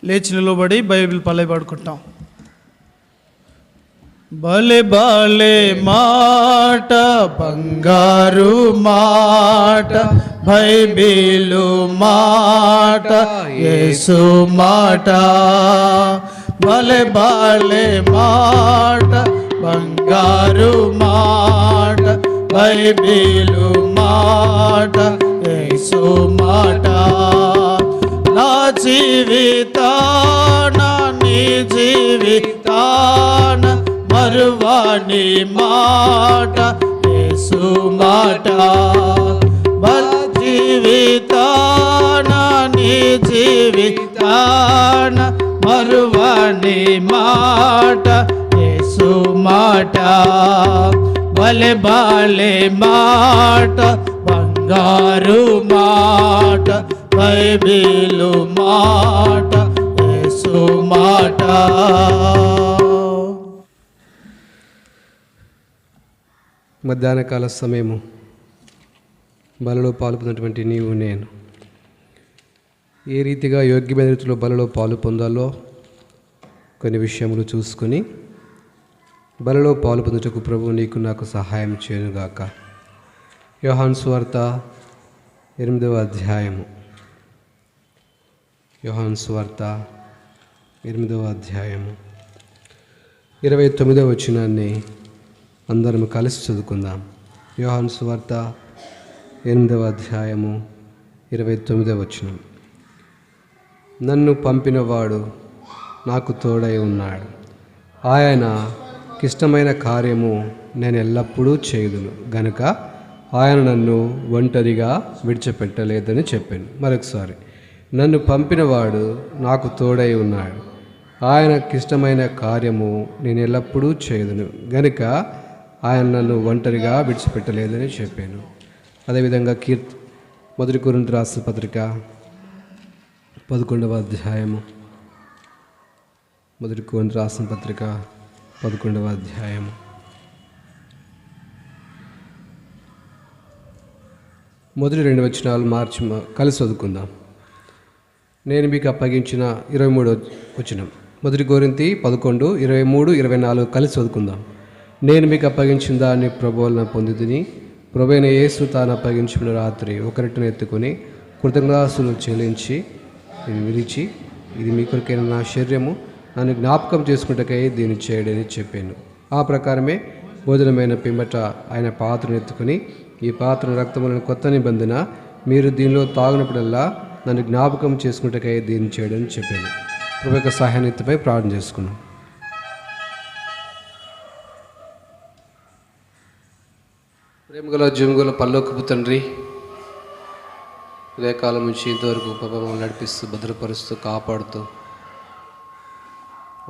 లేచి నిలబడి బైబిల్ పల్లె పాడుకుంటాం. బలే బాలే మాట బంగారు మాట బైబిలు మాట యేసు మాట. బలే బాలే మాట బంగారు మాట బైబిలు మాట యేసు మాట. నా జీవితాన నీ జీవితాన మరువాని మాట యేసు మాట. బల జీవితాన నీ జీవితాన మరువాని మాట యేసు మాట. బలే బాలే మాట బంగారు మాట బైబిలు మాట యేసు మాట. మధ్యాహ్న కాల సమయము బలలో పాల్పొందినటువంటి నీవు నేను ఏ రీతిగా యోగ్యమైన రీతిలో బలలో పాలు పొందాలో కొన్ని విషయములు చూసుకొని బలలో పాలు పొందుటకు ప్రభువు నీకు నాకు సహాయం చేయనుగాక. యోహాను సువార్త 8వ అధ్యాయము. యోహాను సువార్త 8వ అధ్యాయము 29వ వచనాన్ని అందరం కలిసి చదువుకుందాం. యోహాను సువార్త 8వ అధ్యాయము 29వ వచనం. నన్ను పంపినవాడు నాకు తోడై ఉన్నాడు, ఆయనకిష్టమైన కార్యము నేను ఎల్లప్పుడూ చేయుదును గనుక ఆయన నన్ను ఒంటరిగా విడిచిపెట్టలేదని చెప్పాను. మరొకసారి, నన్ను పంపినవాడు నాకు తోడై ఉన్నాడు, ఆయనకిష్టమైన కార్యము నేను ఎల్లప్పుడూ చేయుదును గనుక ఆయన నన్ను ఒంటరిగా విడిచిపెట్టలేదని చెప్పాను. అదేవిధంగా 1 కొరింథీయులకు రాసిన పత్రిక 11వ అధ్యాయము 1 కొరింథీయులకు రాసిన పత్రిక 11వ అధ్యాయము 1-2 వచనాలు మార్చి కలిసి చదువుకుందాం. నేను మీకు అప్పగించిన 23వ వచనం. 1 కొరింథీ 11, 23, 24 కలిసి చదువుకుందాం. నేను మీకు అప్పగించిన దాన్ని ప్రభువులను పొందితిని. ప్రభువైన యేసు తాను అప్పగించిన రాత్రి ఒక రొట్టెను ఎత్తుకొని కృతజ్ఞతాస్తుతులు చెల్లించి విరిచి, ఇది మీ కొరకైన నా శరీరము, నన్ను జ్ఞాపకం చేసుకుంటకై దీన్ని చేయడని చెప్పాను. ఆ ప్రకారమే భోజనమైన పిమ్మట ఆయన పాత్రను ఎత్తుకొని, ఈ పాత్ర రక్తములను కొత్త నిబంధన, మీరు దీనిలో తాగినప్పుడల్లా నన్ను జ్ఞాపకం చేసుకుంటకై దీన్ని చేయడని చెప్పాను. ప్రభు యొక్క సహాయాన్నిపై ప్రార్థన చేసుకున్నాం. ప్రేమగల జీవగల పరలోకపు తండ్రి, ఉదయకాలం నుంచి ఇంతవరకు ప్రభావం నడిపిస్తూ భద్రపరుస్తూ కాపాడుతూ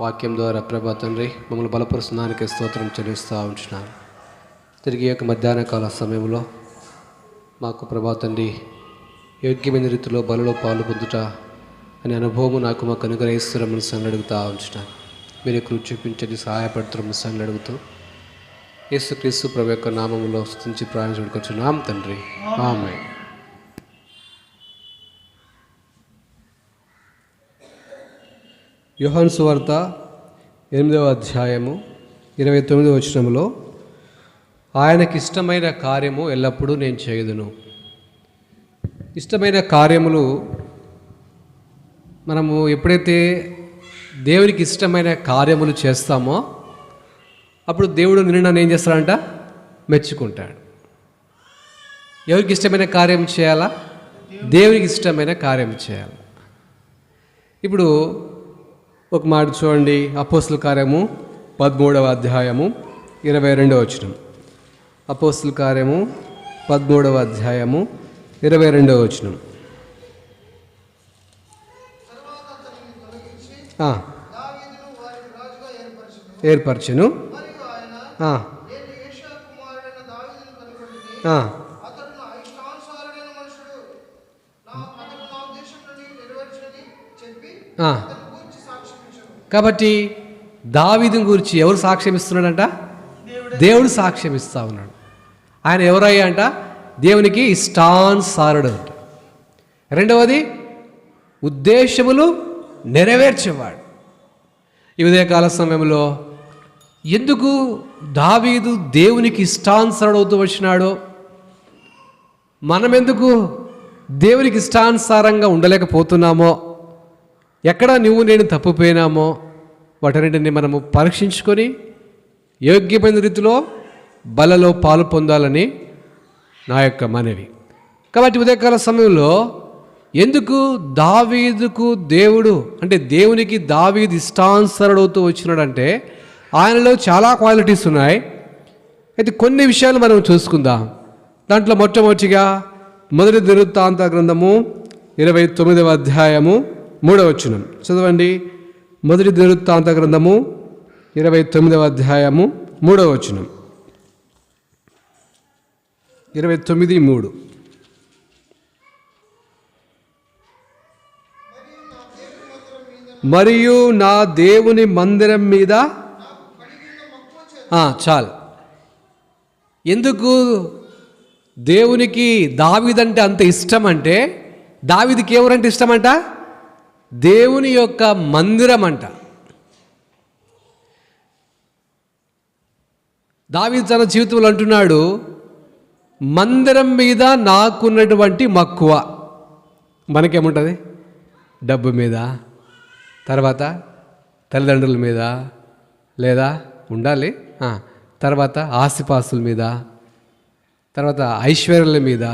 వాక్యం ద్వారా ప్రభా తండ్రి మమ్మల్ని బలపరుస్తున్నానికి స్తోత్రం చెల్లిస్తూ ఉంటున్నాను. తిరిగి యొక్క మధ్యాహ్న కాల సమయంలో మాకు ప్రభా తండ్రి యోగ్యమైన రీతిలో బలలో పాలు పొందుట అనే అనుభవం మాకు అనుగ్రహిస్తున్న సంగతి అడుగుతూ ఉంటున్నాను. మీరు కృప చూపించండి, సహాయపడుతున్న సంగతి అడుగుతూ యేసుక్రీస్తు ప్రభు యొక్క నామములో స్తుతించి ప్రార్థించుకుంటున్నాం తండ్రి, ఆమేన్. యోహాను సువార్త 8వ అధ్యాయము 29వ వచనములో, ఆయనకిష్టమైన కార్యము ఎల్లప్పుడూ నేను చేయుదును. ఇష్టమైన కార్యములు మనము ఎప్పుడైతే దేవునికి ఇష్టమైన కార్యములు చేస్తామో అప్పుడు దేవుడు నిన్ను ఏం చేస్తాడంట? మెచ్చుకుంటాడు. ఎవరికి ఇష్టమైన కార్యం చేయాలా? దేవునికి ఇష్టమైన కార్యం చేయాలి. ఇప్పుడు ఒక మాట చూడండి, అపోస్తుల కార్యము 13వ అధ్యాయము 22వ వచనం. అపోస్తుల కార్యము 13వ అధ్యాయము 22వ వచనం. ఏర్పరచెను. కాబట్టి దావీదుని గురించి ఎవరు సాక్ష్యం ఇస్తున్నాడంట? దేవుడు సాక్ష్యం ఇస్తా ఉన్నాడు. ఆయన ఎవరయ్యా అంట? దేవునికి ఇష్టానుసారుడు అంట. రెండవది, ఉద్దేశములు నెరవేర్చేవాడు. ఈ ఉదయకాల సమయంలో ఎందుకు దావీదు దేవునికి ఇష్టానుసారుడవుతూ వచ్చినాడో, మనం ఎందుకు దేవునికి ఇష్టానుసారంగా ఉండలేకపోతున్నామో, ఎక్కడ నువ్వు నేను తప్పిపోయినామో వాటన్నిటిని మనము పరీక్షించుకొని యోగ్యమైన రీతిలో బలలో పాలు పొందాలని నా యొక్క మనవి. కాబట్టి ఉదయకాల సమయంలో ఎందుకు దావీదుకు దేవుడు అంటే దేవునికి దావీదు ఇష్టానుసరుడవుతూ వచ్చినాడంటే ఆయనలో చాలా క్వాలిటీస్ ఉన్నాయి. అయితే కొన్ని విషయాలు మనం చూసుకుందాం. దాంట్లో మొట్టమొదటిగా మొదటి దినవృత్తాంత గ్రంథము 29వ అధ్యాయము 3వ వచనం చదవండి. మొదటి దినవృత్తాంత గ్రంథము 29వ అధ్యాయము 3వ వచనం. 29:3. మరియు నా దేవుని మందిరం మీద చాలు. ఎందుకు దేవునికి దావీదంటే అంత ఇష్టం అంటే, దావీదుకి ఎవరంటే ఇష్టమంట? దేవుని యొక్క మందిరం అంట. దావీదు తన జీవితంలో అంటున్నాడు, మందిరం మీద నాకున్నటువంటి మక్కువ. మనకేముంటుంది? డబ్బు మీద, తర్వాత తల్లిదండ్రుల మీద, లేదా ఉండాలి, తర్వాత ఆస్తిపాస్తుల మీద, తర్వాత ఐశ్వర్యాల మీద,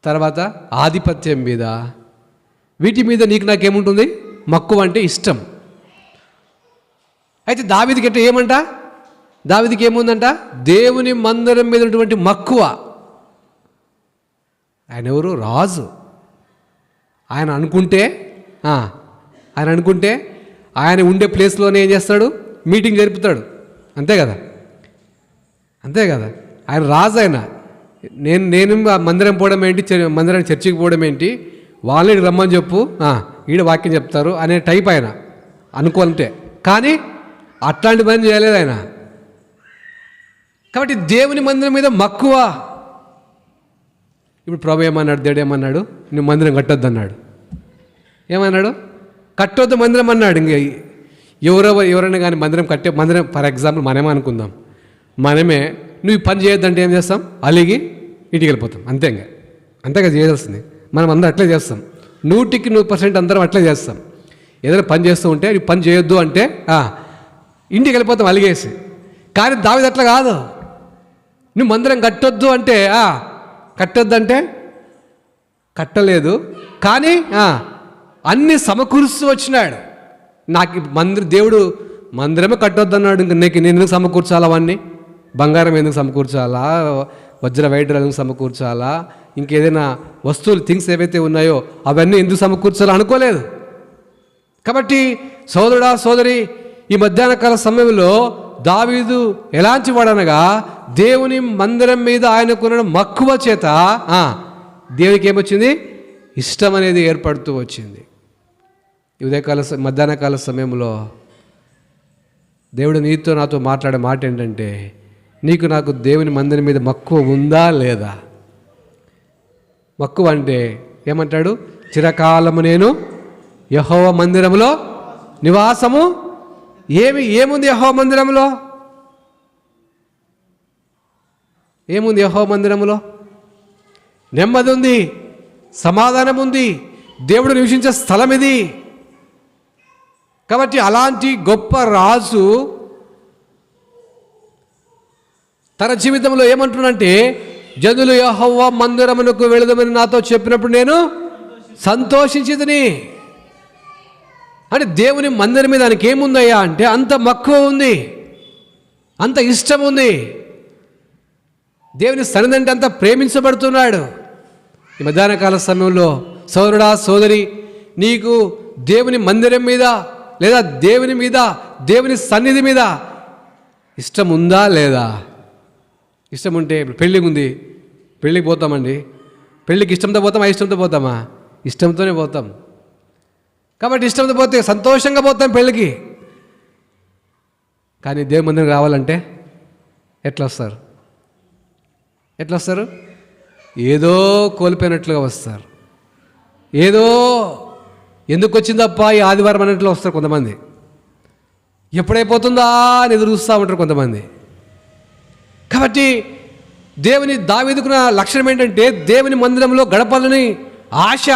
తర్వాత ఆధిపత్యం మీద, వీటి మీద నీకు నాకేముంటుంది? మక్కువ అంటే ఇష్టం. అయితే దావీదుకి అంటే ఏమంట? దావీదుకి ఏముందంట? దేవుని మందిరం మీద ఉన్నటువంటి మక్కువ. ఆయన ఎవరు? రాజు. ఆయన అనుకుంటే ఆయన ఉండే ప్లేస్లోనే ఏం చేస్తాడు? మీటింగ్ జరుపుతాడు. అంతే కదా? ఆయన రాజు. ఆయన నేను మందిరం పోవడం ఏంటి, మందిరానికి చర్చికి పోవడం ఏంటి, వాళ్ళని రమ్మని చెప్పు, ఈడ వాక్యం చెప్తారు అనే టైప్ ఆయన అనుకోంటే. కానీ అట్లాంటి పని చేయలేదు ఆయన. కాబట్టి దేవుని మందిరం మీద మక్కువ. ఇప్పుడు ప్రభు ఏమన్నాడు? దేవుడు ఏమన్నాడు? నువ్వు మందిరం కట్టొద్దు అన్నాడు. ఏమన్నాడు? కట్టొద్దు మందిరం అన్నాడు. ఇంక ఎవరైనా కానీ మందిరం ఫర్ ఎగ్జాంపుల్ మనమే అనుకుందాం, మనమే నువ్వు పని చేయొద్దంటే ఏం చేస్తాం? అలిగి ఇంటికి వెళ్ళిపోతాం. అంతేగా చేయాల్సింది. మనం అందరం అట్లే చేస్తాం. 100% అందరం అట్లే చేస్తాం. ఏదైనా పని చేస్తూ ఉంటే నువ్వు పని చేయొద్దు అంటే ఇంటికి వెళ్ళిపోతాం అలిగేసి. కానీ దావీదు అట్లా కాదు. నువ్వు మందిరం కట్టొద్దు అంటే కట్టొద్దంటే కట్టలేదు, కానీ అన్నీ సమకూరుస్తూ వచ్చినాడు. నాకు దేవుడు మందిరమే కట్టొద్దన్నాడు. ఇంక నేను ఎందుకు సమకూర్చాలా? అవన్నీ బంగారం ఎందుకు సమకూర్చాలా? వజ్ర వైఢూర్యాలు ఎందుకు సమకూర్చాలా? ఇంకేదైనా వస్తువులు థింగ్స్ ఏవైతే ఉన్నాయో అవన్నీ ఎందుకు సమకూర్చాలా అనుకోలేదు. కాబట్టి సోదరుడా సోదరి, ఈ మధ్యాహ్న కాల సమయంలో దావీదు ఎలాంటి వాడనగా దేవుని మందిరం మీద ఆయనకున్న మక్కువ చేత దేవునికి ఏమొచ్చింది? ఇష్టం అనేది ఏర్పడుతూ వచ్చింది. ఈ మధ్యాహ్న కాల సమయంలో దేవుడు నీతో నాతో మాట్లాడే మాట ఏంటంటే, నీకు నాకు దేవుని మందిరం మీద మక్కువ ఉందా లేదా? మక్కువ అంటే ఏమంటాడు? చిరకాలము నేను యెహోవా మందిరములో నివాసము. ఏముంది యెహోవా మందిరంలో? ఏముంది యెహోవా మందిరములో? నెమ్మది ఉంది, సమాధానం ఉంది, దేవుడు నివసించే స్థలం ఇది. కాబట్టి అలాంటి గొప్ప రాజు తన జీవితంలో ఏమంటున్నాడంటే, జనులు యెహోవా మందిరమునకు వెళదామని నాతో చెప్పినప్పుడు నేను సంతోషించితిని. అంటే దేవుని మందిరం మీద దానికి ఏముందయ్యా అంటే అంత మక్కువ ఉంది, అంత ఇష్టం ఉంది. దేవుని సన్నిధి అంటే అంత ప్రేమించబడుతున్నాడు. ఈ మధ్యాహ్న కాల సమయంలో సోదరుడా సోదరి, నీకు దేవుని మందిరం మీద లేదా దేవుని సన్నిధి మీద ఇష్టం ఉందా లేదా? ఇష్టం ఉంటే పెళ్ళికి ఉంది, పెళ్ళికి పోతామండి. పెళ్ళికి ఇష్టంతో పోతామా? ఇష్టంతో పోతామా? ఇష్టంతోనే పోతాం. కాబట్టి ఇష్టంతో పోతే సంతోషంగా పోతాం పెళ్ళికి. కానీ దేవుని మందిరం రావాలంటే ఎట్లా వస్తారు? ఏదో కోల్పోయినట్లుగా వస్తారు. ఏదో ఎందుకు వచ్చిందప్ప ఈ ఆదివారం అన్నింటిలో వస్తారు కొంతమంది, ఎప్పుడైపోతుందా అని ఎదురు చూస్తూ ఉంటారు కొంతమంది. కాబట్టి దేవుని దావీదుకున్న లక్షణం ఏంటంటే దేవుని మందిరంలో గడపాలని ఆశ,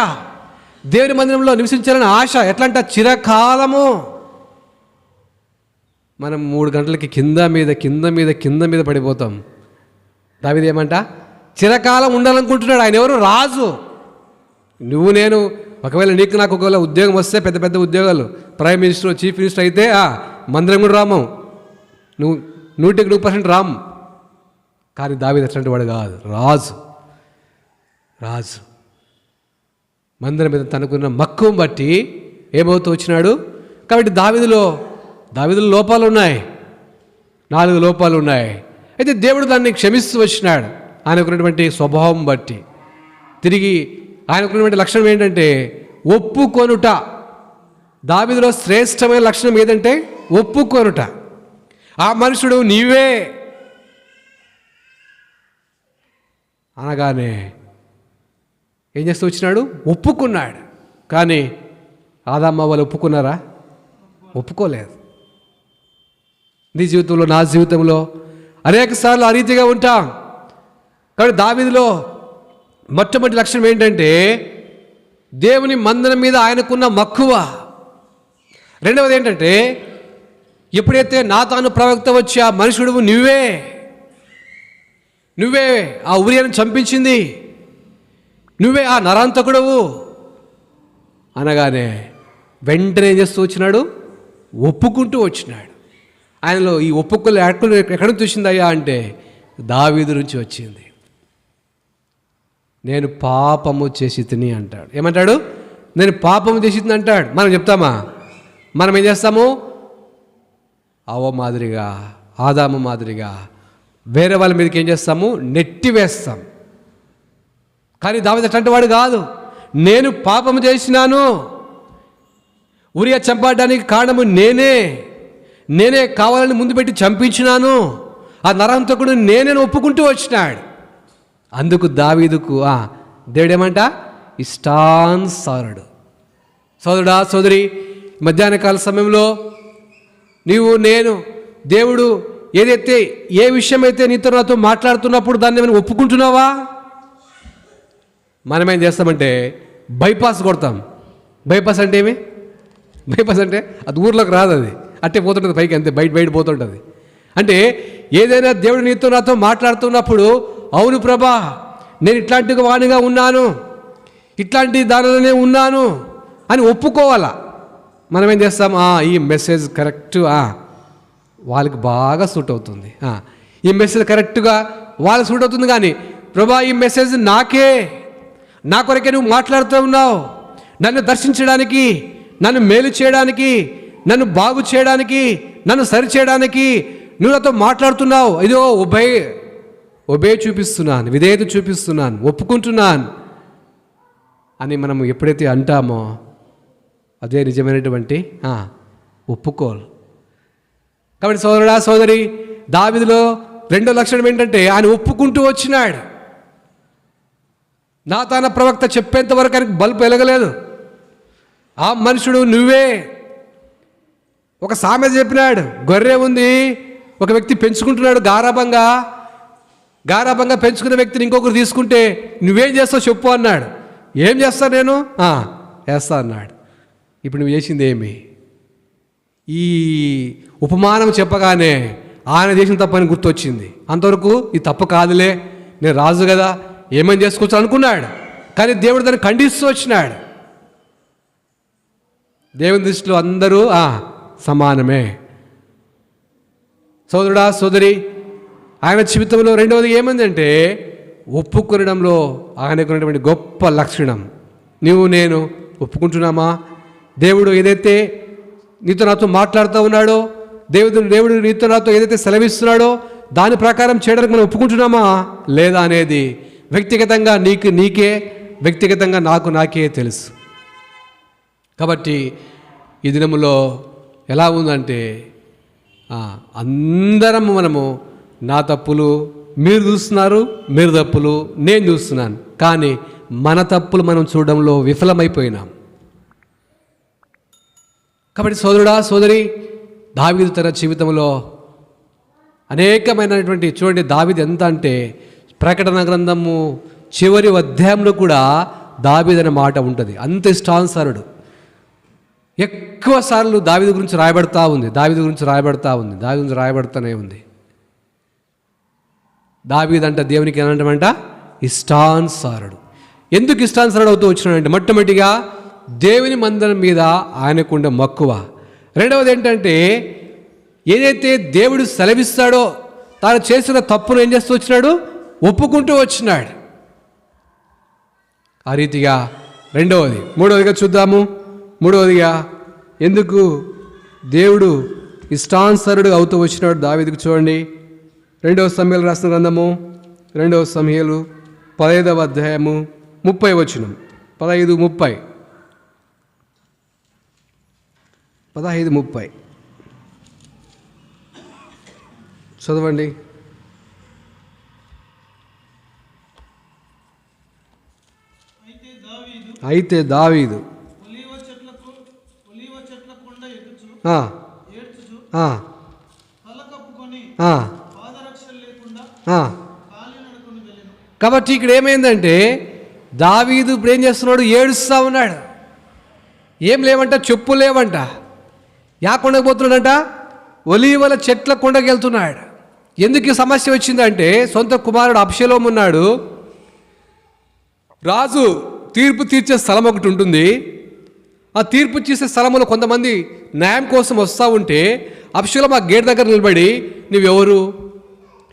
దేవుని మందిరంలో నివసించాలని ఆశ. ఎట్లా అంటే చిరకాలము. మనం 3 గంటలకి కింద మీద పడిపోతాం. దావీదు ఏమంట, చిరకాలం ఉండాలనుకుంటున్నాడు. ఆయన ఎవరు? రాజు. నువ్వు నేను ఒకవేళ నీకు నాకు ఒకవేళ ఉద్యోగం వస్తే, పెద్ద పెద్ద ఉద్యోగాలు, ప్రైమ్ మినిస్టర్, చీఫ్ మినిస్టర్ అయితే మందిరం కూడా రాము, నువ్వు 100% రాము. కానీ దావీదు అట్లాంటి వాడు కాదు, రాజు. మందిరం మీద తనకున్న మక్కువ బట్టి ఏమవుతూ వచ్చినాడు. కాబట్టి దావీదులో లోపాలు ఉన్నాయి, 4 లోపాలు ఉన్నాయి. అయితే దేవుడు దాన్ని క్షమిస్తూ వచ్చినాడు ఆయనకున్నటువంటి స్వభావం బట్టి. తిరిగి ఆయనకున్నటువంటి లక్షణం ఏంటంటే ఒప్పుకొనుట. దావీదులో శ్రేష్టమైన లక్షణం ఏదంటే ఒప్పుకొనుట. ఆ మనుషుడు నీవే అనగానే ఏం చేస్తూ వచ్చినాడు? ఒప్పుకున్నాడు. కానీ ఆదాము వాళ్ళు ఒప్పుకున్నారా? ఒప్పుకోలేదు. నీ జీవితంలో, నా జీవితంలో అనేక సార్లు ఆ రీతిగా ఉంటాం. కాబట్టి దావీదులో మొట్టమొదటి లక్షణం ఏంటంటే దేవుని మందిరం మీద ఆయనకున్న మక్కువ. రెండవది ఏంటంటే ఎప్పుడైతే నాతాను ప్రవక్త వచ్చి ఆ మనుషుడు నువ్వే ఆ ఉరియను చంపించింది, నువ్వే ఆ నరాంతకుడవు అనగానే వెంటనే ఏం చేస్తూ వచ్చినాడు? ఒప్పుకుంటూ వచ్చినాడు. ఆయనలో ఈ ఒప్పుకోలు ఎక్కడ నుంచి వచ్చిందయ్యా అంటే దావీదు నుంచి వచ్చింది. నేను పాపము చేసి తిని అంటాడు. ఏమంటాడు? నేను పాపము చేసి తిని అంటాడు. మనం చెప్తామా? మనం ఏం చేస్తాము? మాదిరిగా, ఆదాము మాదిరిగా వేరే వాళ్ళ మీదకి ఏం చేస్తాము? నెట్టి వేస్తాం. కానీ దావీదు అట్లాంటి వాడు కాదు. నేను పాపము చేసినాను, ఉరియా చంపడానికి కారణము నేనే కావాలని ముందు పెట్టి చంపించినాను, ఆ నరహంతకుడు నేనే ఒప్పుకుంటూ వచ్చినాడు. అందుకు దావీదుకు దేవుడు ఏమంట? ఇష్టానుసారుడు. సోదరుడా, సోదరి, మధ్యాహ్న కాల సమయంలో నేను దేవుడు ఏ విషయమైతే నీతో నాతో మాట్లాడుతున్నప్పుడు దాన్ని మనం ఒప్పుకుంటున్నావా? మనమేం చేస్తామంటే బైపాస్ కొడతాం. బైపాస్ అంటే ఏమి? బైపాస్ అంటే అది ఊర్లోకి రాదు, అది అట్టే పోతుంటుంది పైకి, అంతే బయట పోతుంటుంది. అంటే ఏదైనా దేవుడు నీతో నాతో మాట్లాడుతున్నప్పుడు అవును ప్రభా, నేను ఇట్లాంటి వాణిగా ఉన్నాను, ఇట్లాంటి దానిలోనే ఉన్నాను అని ఒప్పుకోవాలా. మనం ఏం చేస్తాం? ఈ మెసేజ్ కరెక్ట్, వాళ్ళకి బాగా సూట్ అవుతుంది, ఈ మెసేజ్ కరెక్ట్గా వాళ్ళకి సూట్ అవుతుంది. కానీ ప్రభా, ఈ మెసేజ్ నా కొరకే నువ్వు మాట్లాడుతూ ఉన్నావు, నన్ను దర్శించడానికి, నన్ను మేలు చేయడానికి, నన్ను బాగు చేయడానికి, నన్ను సరి చేయడానికి నువ్వు నాతో మాట్లాడుతున్నావు. ఇదో ఒబే చూపిస్తున్నాను, విధేయత చూపిస్తున్నాను, ఒప్పుకుంటున్నాను అని మనం ఎప్పుడైతే అంటామో అదే నిజమైనటువంటి ఒప్పుకోలు. కాబట్టి సోదరుడా, సోదరి, దావీదులో రెండో లక్షణం ఏంటంటే ఆయన ఒప్పుకుంటూ వచ్చినాడు. నాతాను ప్రవక్త చెప్పేంత వరకు ఆయనకు బల్బు వెలగలేదు. ఆ మనుషుడు నువ్వే. ఒక సామెత చెప్పినాడు, గొర్రె ఉంది, ఒక వ్యక్తి పెంచుకుంటున్నాడు గారాభంగా పెంచుకున్న వ్యక్తిని ఇంకొకరు తీసుకుంటే నువ్వేం చేస్తావు చెప్పు అన్నాడు. ఏం చేస్తాను నేను? చేస్తా అన్నాడు. ఇప్పుడు నువ్వు చేసింది ఏమి? ఈ ఉపమానం చెప్పగానే ఆయన చేసిన తప్పని గుర్తొచ్చింది. అంతవరకు ఈ తప్పు కాదులే, నేను రాజు కదా, ఏమని చేసుకోవచ్చు అనుకున్నాడు. కానీ దేవుడు దాన్ని ఖండిస్తూ వచ్చినాడు. దేవుని దృష్టిలో అందరూ సమానమే. సోదరుడా, సోదరి, ఆయన జీవితంలో రెండవది ఏమందంటే ఒప్పుకొనడంలో ఆయనకున్నటువంటి గొప్ప లక్షణం. నేను ఒప్పుకుంటున్నామా? దేవుడు ఏదైతే నీతో నాతో మాట్లాడుతూ ఉన్నాడో, దేవుడు నీతో నాతో ఏదైతే సెలవిస్తున్నాడో దాని ప్రకారం చేయడానికి మనం ఒప్పుకుంటున్నామా లేదా అనేది వ్యక్తిగతంగా నీకే, వ్యక్తిగతంగా నాకే తెలుసు. కాబట్టి ఈ దినములో ఎలా ఉందంటే అందరం మనము నా తప్పులు మీరు చూస్తున్నారు, మీరు తప్పులు నేను చూస్తున్నాను, కానీ మన తప్పులు మనం చూడడంలో విఫలమైపోయినాం. కాబట్టి సోదరుడా సోదరి, దావీదు తన జీవితంలో అనేకమైనటువంటి, చూడండి దావీదు ఎంత అంటే ప్రకటన గ్రంథము చివరి అధ్యాయంలో కూడా దావీదు అనే మాట ఉంటుంది. అంత ఇష్టానుసారుడు. ఎక్కువ సార్లు దావీదు గురించి రాయబడతా ఉంది, దావీదు గురించి రాయబడుతూనే ఉంది. దావీదు అంటే దేవునికి ఏమంటామంట? ఇష్టానుసారుడు. ఎందుకు ఇష్టానుసారుడు అవుతూ వచ్చినాడంటే, మొట్టమొదటిగా దేవుని మందిరం మీద ఆయనకుండే మక్కువ. రెండవది ఏంటంటే, ఏదైతే దేవుడు సెలవిస్తాడో తాను చేసిన తప్పును ఏం చేస్తూ వచ్చినాడు? ఒప్పుకుంటూ వచ్చినాడు. ఆ రీతిగా మూడవదిగా చూద్దాము. మూడవదిగా ఎందుకు దేవుడు ఇష్టానుసారుడు అవుతూ వచ్చినాడు దావీదుకు? చూడండి, 2 సమూయేలు రాసిన గ్రంథము 2 సమూయేలు 15వ అధ్యాయము 30 వచనం. 15:30 చదవండి. అయితే దావీదు కాబట్టి ఇక్కడ ఏమైందంటే, దావీదు ఇప్పుడు ఏం చేస్తున్నాడు? ఏడుస్తూ ఉన్నాడు. ఏం లేవంట, చెప్పు లేవంట. యా కొండకు పోతున్నాడంట? ఒలీవల చెట్ల కొండకు వెళ్తున్నాడు. ఎందుకు ఈ సమస్య వచ్చిందంటే, సొంత కుమారుడు అబ్షలోము ఉన్నాడు. రాజు తీర్పు తీర్చే స్థలం ఒకటి ఉంటుంది. ఆ తీర్పు చేసే స్థలంలో కొంతమంది న్యాయం కోసం వస్తూ ఉంటే అబ్షలోము ఆ గేట్ దగ్గర నిలబడి, నువ్వెవరు,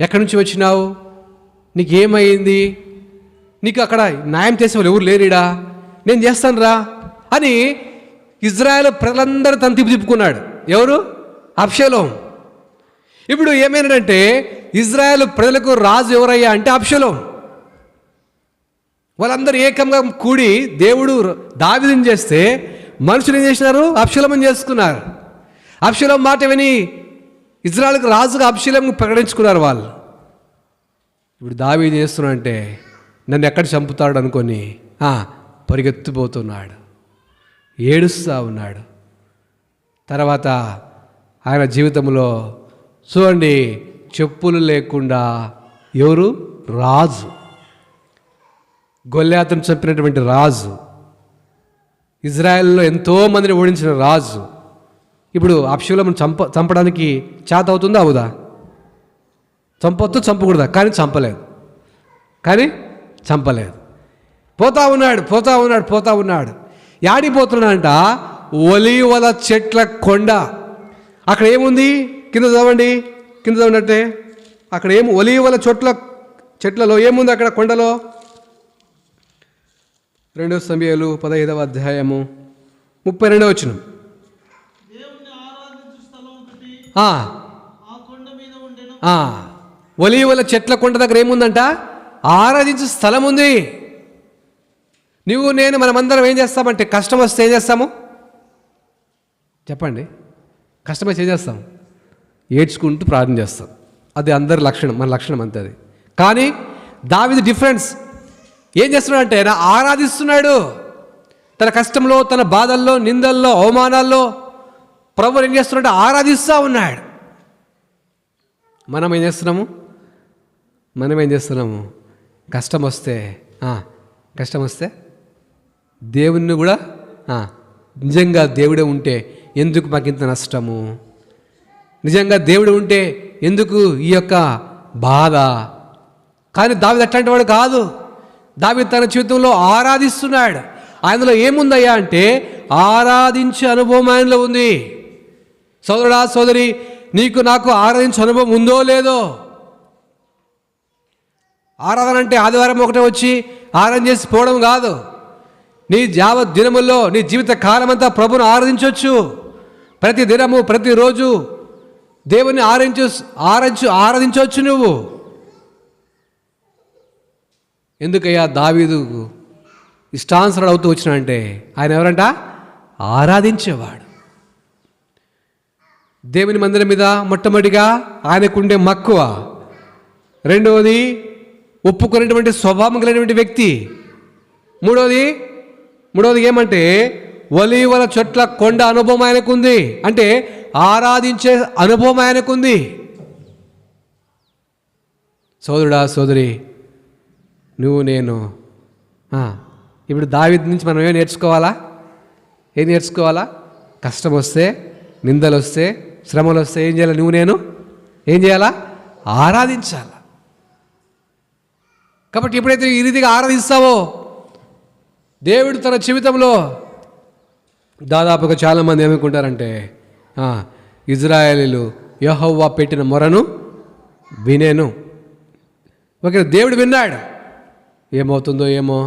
ఎక్కడి నుంచి వచ్చినావు, నీకేమైంది, నీకు అక్కడ న్యాయం చేసే వాళ్ళు ఎవరు లేరీడా, నేను చేస్తాను రా అని ఇజ్రాయేల్ ప్రజలందరూ తను తిప్పుకున్నాడు. ఎవరు? అబ్షలోము. ఇప్పుడు ఏమైనాడంటే, ఇజ్రాయేల్ ప్రజలకు రాజు ఎవరయ్యా అంటే అబ్షలోము. వాళ్ళందరూ ఏకంగా కూడి దేవుడు దావీదుని చేస్తే మనుషులు ఏం చేసినారు? అబ్షలోముని చేసుకున్నారు. అబ్షలోము మాట విని ఇజ్రాయేల్కి రాజుగా అబ్షలోము ప్రకటించుకున్నారు వాళ్ళు. ఇప్పుడు దావీదు చేస్తున్నాడంటే నన్ను ఎక్కడ చంపుతాడు అనుకొని పరిగెత్తిపోతున్నాడు, ఏడుస్తూ ఉన్నాడు. తర్వాత ఆయన జీవితంలో చూడండి, చెప్పులు లేకుండా ఎవరు? రాజు, గొల్యాతును చంపినటువంటి రాజు, ఇజ్రాయెల్లో ఎంతోమందిని ఓడించిన రాజు. ఇప్పుడు అబ్షలోమును చంపడానికి చేత అవుతుందా? అవుదా? చంపొద్దు, చంపకూడదా? కానీ చంపలేదు. పోతా ఉన్నాడు. యాడిపోతున్నాడంట? ఒలీవల చెట్ల కొండ. అక్కడ ఏముంది? కింద చదవండి. అక్కడ ఒలీవల చెట్లలో ఏముంది? అక్కడ కొండలో 2 సమూయేలు 15వ అధ్యాయము 32వ వచనం. ఒలీవల చెట్ల కొండ దగ్గర ఏముందంట? ఆరాధించే స్థలం ఉంది. నువ్వు నేను మనమందరం ఏం చేస్తామంటే, కష్టం వస్తే ఏం చేస్తాము చెప్పండి? కష్టం వస్తే ఏం చేస్తాం? ఏడ్చుకుంటూ ప్రార్థన చేస్తాం. అది అందరి లక్షణం, మన లక్షణం అంతే అది. కానీ దావీదు డిఫరెన్స్. ఏం చేస్తున్నాడు అంటే, ఆయన ఆరాధిస్తున్నాడు. తన కష్టంలో, తన బాధల్లో, నిందల్లో, అవమానాల్లో ప్రభువు ఏం చేస్తున్నాడు? ఆరాధిస్తూ ఉన్నాడు. మనం ఏం చేస్తున్నాము? కష్టం వస్తే దేవుణ్ణి కూడా నిజంగా దేవుడే ఉంటే ఎందుకు మాకు ఇంత నష్టము, నిజంగా దేవుడు ఉంటే ఎందుకు ఈ యొక్క బాధ. కానీ దావీదు అట్లాంటి వాడు కాదు. దావీదు తన జీవితంలో ఆరాధిస్తున్నాడు. ఆయనలో ఏముందయ్యా అంటే, ఆరాధించే అనుభవం ఆయనలో ఉంది. సోదరుడా సోదరి, నీకు నాకు ఆరాధించే అనుభవం ఉందో లేదో? ఆరాధన అంటే ఆదివారం ఒకటే వచ్చి ఆరాధన చేసి పోవడం కాదు. నీ యావత్ దినముల్లో, నీ జీవిత కాలం అంతా ప్రభువును ఆరాధించవచ్చు. ప్రతి దినము, ప్రతిరోజు దేవుని ఆరాధించవచ్చు నువ్వు. ఎందుకయ్యా దావీదు ఇష్టానుసారుడు అవుతూ వచ్చినాడంటే, ఆయన ఎవరంట? ఆరాధించేవాడు. దేవుని మందిరం మీద మొట్టమొదటిగా ఆయనకుండే మక్కువ. రెండవది, ఒప్పుకునేటువంటి స్వభావం కలిగినటువంటి వ్యక్తి. మూడవది ఏమంటే, ఒలీవల చెట్ల కొండ అనుభవం ఆయనకుంది. అంటే ఆరాధించే అనుభవం ఆయనకుంది. సోదరుడా, సోదరి, నువ్వు నేను ఇప్పుడు దావీదు నుంచి మనం ఏం నేర్చుకోవాలా? కష్టం వస్తే, నిందలు వస్తే, శ్రమలు వస్తే ఏం చేయాలి? నువ్వు నేను ఏం చేయాలా? ఆరాధించాలి. కాబట్టి ఎప్పుడైతే ఈ రీతిగా ఆరాధిస్తావో, దేవుడు తన జీవితంలో దాదాపుగా చాలామంది ఏమనుకుంటారంటే, ఇజ్రాయేలీలు యెహోవా పెట్టిన మొరను వినేను. ఓకే, దేవుడు విన్నాడు. ఏమవుతుందో ఏమో,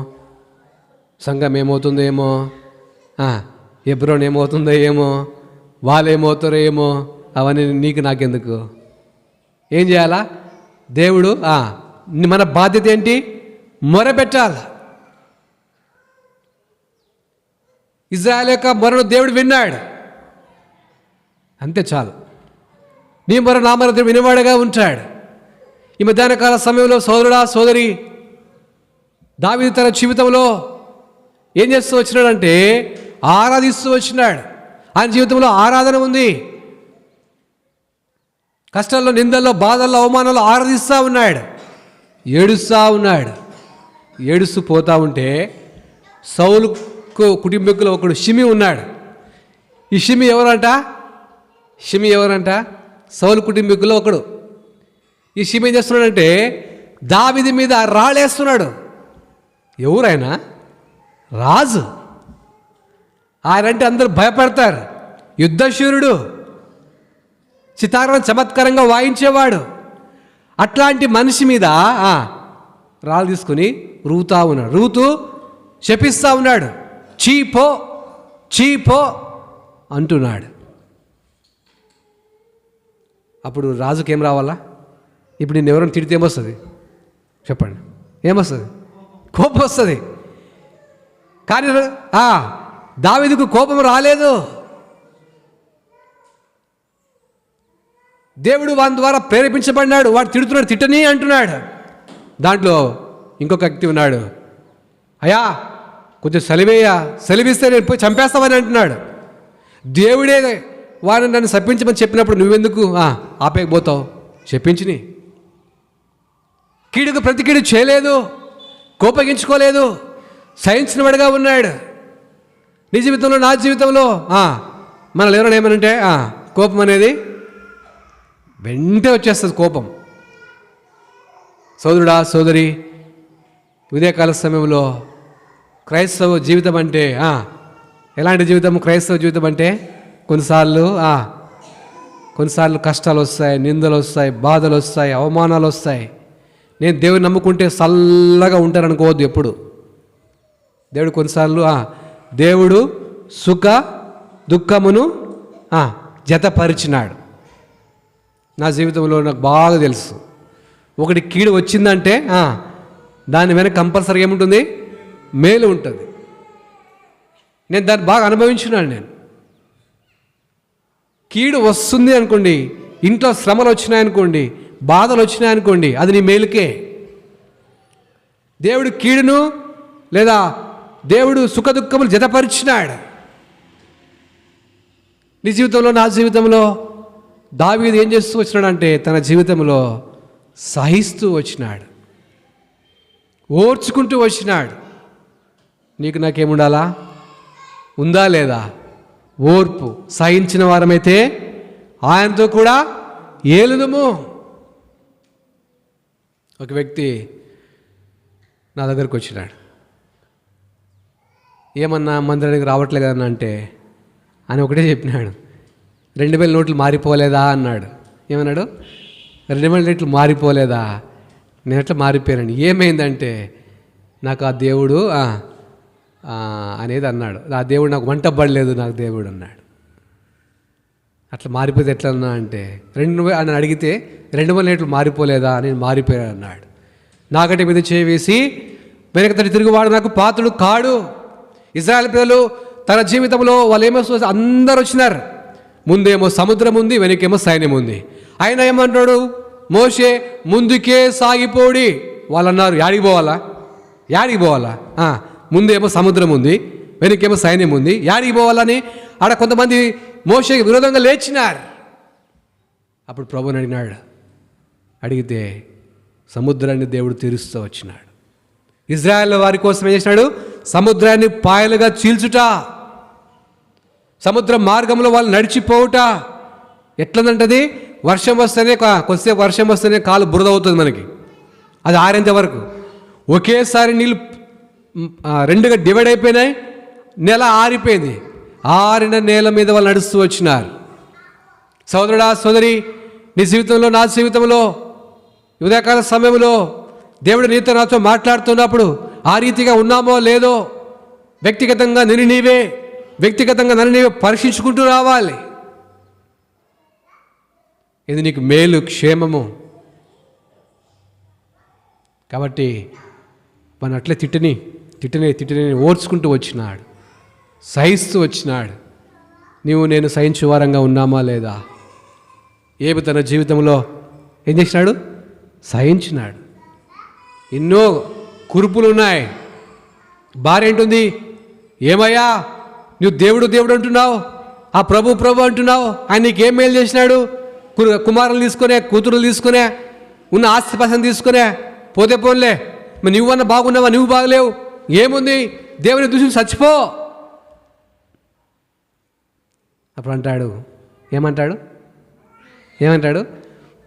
సంఘం ఏమవుతుందో ఏమో, హెబ్రోన్ ఏమవుతుందో ఏమో, వాళ్ళు ఏమవుతారో ఏమో, అవన్నీ నీకు నాకెందుకు? ఏం చేయాలా? దేవుడు మన బాధ్యత ఏంటి? మొరపెట్టాలి. ఇజ్రాయేల్ యొక్క మొరను దేవుడు విన్నాడు, అంతే చాలు. నీ మొర నా మొర దేవుడు వినేవాడుగా ఉంటాడు. ఈ మధ్యాహ్న కాల సమయంలో సోదరుడా, సోదరి, దావీదు తన జీవితంలో ఏం చేస్తూ వచ్చినాడంటే ఆరాధిస్తూ వచ్చినాడు. ఆయన జీవితంలో ఆరాధన ఉంది. కష్టాల్లో, నిందల్లో, బాధల్లో, అవమానాల్లో ఆరాధిస్తూ ఉన్నాడు, ఏడుస్తూ ఉన్నాడు. ఏడుస్తూ పోతూ ఉంటే సౌలు కుటుంబీకులు ఒకడు షిమి ఉన్నాడు. ఈ షిమి ఎవరంట? సౌలు కుటుంబీకుల్లో ఒకడు. ఈ షిమి ఏం చేస్తున్నాడంటే దావీదు మీద రాళ్ళేస్తున్నాడు. ఎవరైనా? రాజు. ఆయనంటే అందరూ భయపడతారు. యుద్ధశూరుడు, సితారాను చమత్కారంగా వాయించేవాడు. అట్లాంటి మనిషి మీద రాళ్ళు తీసుకుని రూతా ఉన్నాడు. రూతూ శపిస్తూ ఉన్నాడు. చీపో అంటున్నాడు. అప్పుడు రాజుకి ఏం రావాలా? ఇప్పుడు నేను ఎవరైనా తిడితే ఏమొస్తుంది? చెప్పండి, ఏమొస్తుంది? కోపం వస్తుంది. కానీ దావీదుకు కోపం రాలేదు. దేవుడు వాని ద్వారా ప్రేరేపించబడినాడు. వాడు తిడుతున్నాడు, తిట్టని అంటున్నాడు. దాంట్లో ఇంకొక వ్యక్తి ఉన్నాడు. అయ్యా కొంచెం సెలవిస్తే నేను పోయి చంపేస్తామని అంటున్నాడు. దేవుడే వాడిని నన్ను శపించమని చెప్పినప్పుడు నువ్వెందుకు ఆపేయకపోతావు? చెప్పించిని. కీడుకు ప్రతి కీడు చేయలేదు, కోపగించుకోలేదు, సహించిన వాడిగా ఉన్నాడు. నీ జీవితంలో, నా జీవితంలో మనల్ని ఎవరైనా ఏమనంటే కోపం అనేది వెంటనే వచ్చేస్తుంది. కోపం. సోదరుడా, సోదరి, ఉదయకాల సమయంలో క్రైస్తవ జీవితం అంటే ఎలాంటి జీవితం? క్రైస్తవ జీవితం అంటే కొన్నిసార్లు కష్టాలు వస్తాయి, నిందలు వస్తాయి, బాధలు వస్తాయి, అవమానాలు వస్తాయి. నేను దేవుని నమ్ముకుంటే చల్లగా ఉంటారనుకోవద్దు ఎప్పుడు. దేవుడు కొన్నిసార్లు దేవుడు సుఖ దుఃఖమును జతపరిచినాడు. నా జీవితంలో నాకు బాగా తెలుసు. ఒకటి కీడు వచ్చిందంటే దాని వెనక కంపల్సరీ ఏముంటుంది? మేలు ఉంటుంది. నేను దాన్ని బాగా అనుభవించున్నాను. నేను కీడు వస్తుంది అనుకోండి, ఇంట్లో శ్రమలు వచ్చినాయనుకోండి, బాధలు వచ్చినాయనుకోండి, అది నీ మేలుకే. దేవుడు కీడును లేదా దేవుడు సుఖ దుఃఖములు జతపరిచినాడు. నీ జీవితంలో, నా జీవితంలో దావీదు ఏం చేస్తూ వచ్చినాడంటే తన జీవితంలో సహిస్తూ వచ్చినాడు, ఓర్చుకుంటూ వచ్చినాడు. నీకు నాకేముండాలా? ఉందా లేదా? ఓర్పు. సహించిన వారమైతే ఆయనతో కూడా ఏలుదుము. ఒక వ్యక్తి నా దగ్గరకు వచ్చినాడు. ఏమన్నా మందిరానికి రావట్లేదు కదన్నా అంటే అని ఒకటే చెప్పినాడు. 2000 నోట్లు మారిపోలేదా అన్నాడు. ఏమన్నాడు? 2000 నోట్లు మారిపోలేదా? నేను ఎట్లా మారిపోయానండి. ఏమైందంటే నాకు ఆ దేవుడు అనేది అన్నాడు. ఆ దేవుడు నాకు వంట పడలేదు, నాకు దేవుడు అన్నాడు. అట్లా మారిపోతే ఎట్లా అన్నా అంటే అని అడిగితే 2000 నోట్లు మారిపోలేదా? నేను మారిపోయాను అన్నాడు. నాకంటే మీద చేసి వెనకతడి తిరుగువాడు నాకు పాత్రుడు కాడు. ఇజ్రాయెల్ ప్రజలు తన జీవితంలో వాళ్ళు ఏమో అందరు వచ్చినారు. ముందేమో సముద్రం ఉంది, వెనకేమో సైన్యం ఉంది. ఆయన ఏమంటాడు? మోషే ముందుకే సాగిపోడి. వాళ్ళు అన్నారు యాడికి పోవాలా? ముందేమో సముద్రం ఉంది, వెనకేమో సైన్యం ఉంది. యాడికి పోవాలని ఆడ కొంతమంది మోషేకి విరోధంగా లేచినారు. అప్పుడు ప్రభుని అడిగితే సముద్రాన్ని దేవుడు తీరుస్తూ వచ్చినాడు. ఇజ్రాయెల్ వారి కోసం ఏం చేసినాడు? సముద్రాన్ని పాయలుగా చీల్చుట, సముద్ర మార్గంలో వాళ్ళు నడిచిపోవుట. ఎట్లందంటది, వర్షం వస్తేనే కొద్దిసేపు వర్షం వస్తేనే కాలు బురద అవుతుంది మనకి, అది ఆరేంత వరకు. ఒకేసారి నీళ్ళు రెండుగా డివైడ్ అయిపోయినాయి, నేల ఆరిపోయింది. ఆరిన నేల మీద వాళ్ళు నడుస్తూ వచ్చినారు. సోదరుడా సోదరి, నీ జీవితంలో నా జీవితంలో ఉదయకాల సమయంలో దేవుడు నీతో నాతో మాట్లాడుతున్నప్పుడు ఆ రీతిగా ఉన్నామో లేదో వ్యక్తిగతంగా నన్ను నీవే పరీక్షించుకుంటూ రావాలి. ఇది నీకు మేలు క్షేమము. కాబట్టి మన అట్లే తిట్టని ఓర్చుకుంటూ వచ్చినాడు, సహిస్తూ వచ్చినాడు. నీవు నేను సహించే వారంగా ఉన్నామా లేదా? ఏబు తన జీవితంలో ఏం చేసినాడు? సహించినాడు. ఎన్నో కురుపులు ఉన్నాయి. భార్య ఏంటుంది, ఏమయ్యా నువ్వు దేవుడు అంటున్నావు, ఆ ప్రభు అంటున్నావు, ఆయన నీకేం మేలు చేసినాడు? కుమారులు తీసుకునే, కూతురులు తీసుకునే, ఉన్న ఆస్తిపాసం తీసుకునే, పోతే పోన్లే, మరి నువ్వన్నా బాగున్నావా? నువ్వు బాగలేవు, ఏముంది, దేవుని దృష్టిని చచ్చిపో. అప్పుడు అంటాడు, ఏమంటాడు?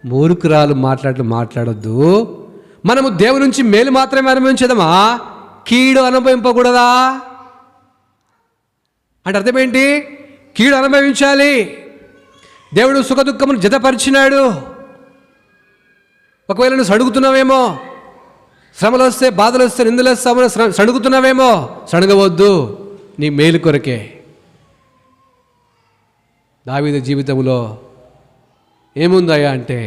మూర్ఖురాలు మాట్లాడొద్దు. మనము దేవుని నుంచి మేలు మాత్రమే అనుభవించదమా, కీడు అనుభవింపకూడదా? అంటే అర్థం ఏంటి? కీడు అనుభవించాలి. దేవుడు సుఖదుఖమును జతపరిచినాడు. ఒకవేళ నువ్వు సడుగుతున్నావేమో, శ్రమలు వస్తే, బాధలు వస్తే, నిందలు వస్తే సడుగుతున్నావేమో, సడగవద్దు, నీ మేలు కొరకే. దావీదు జీవితంలో ఏముందయ్యా అంటే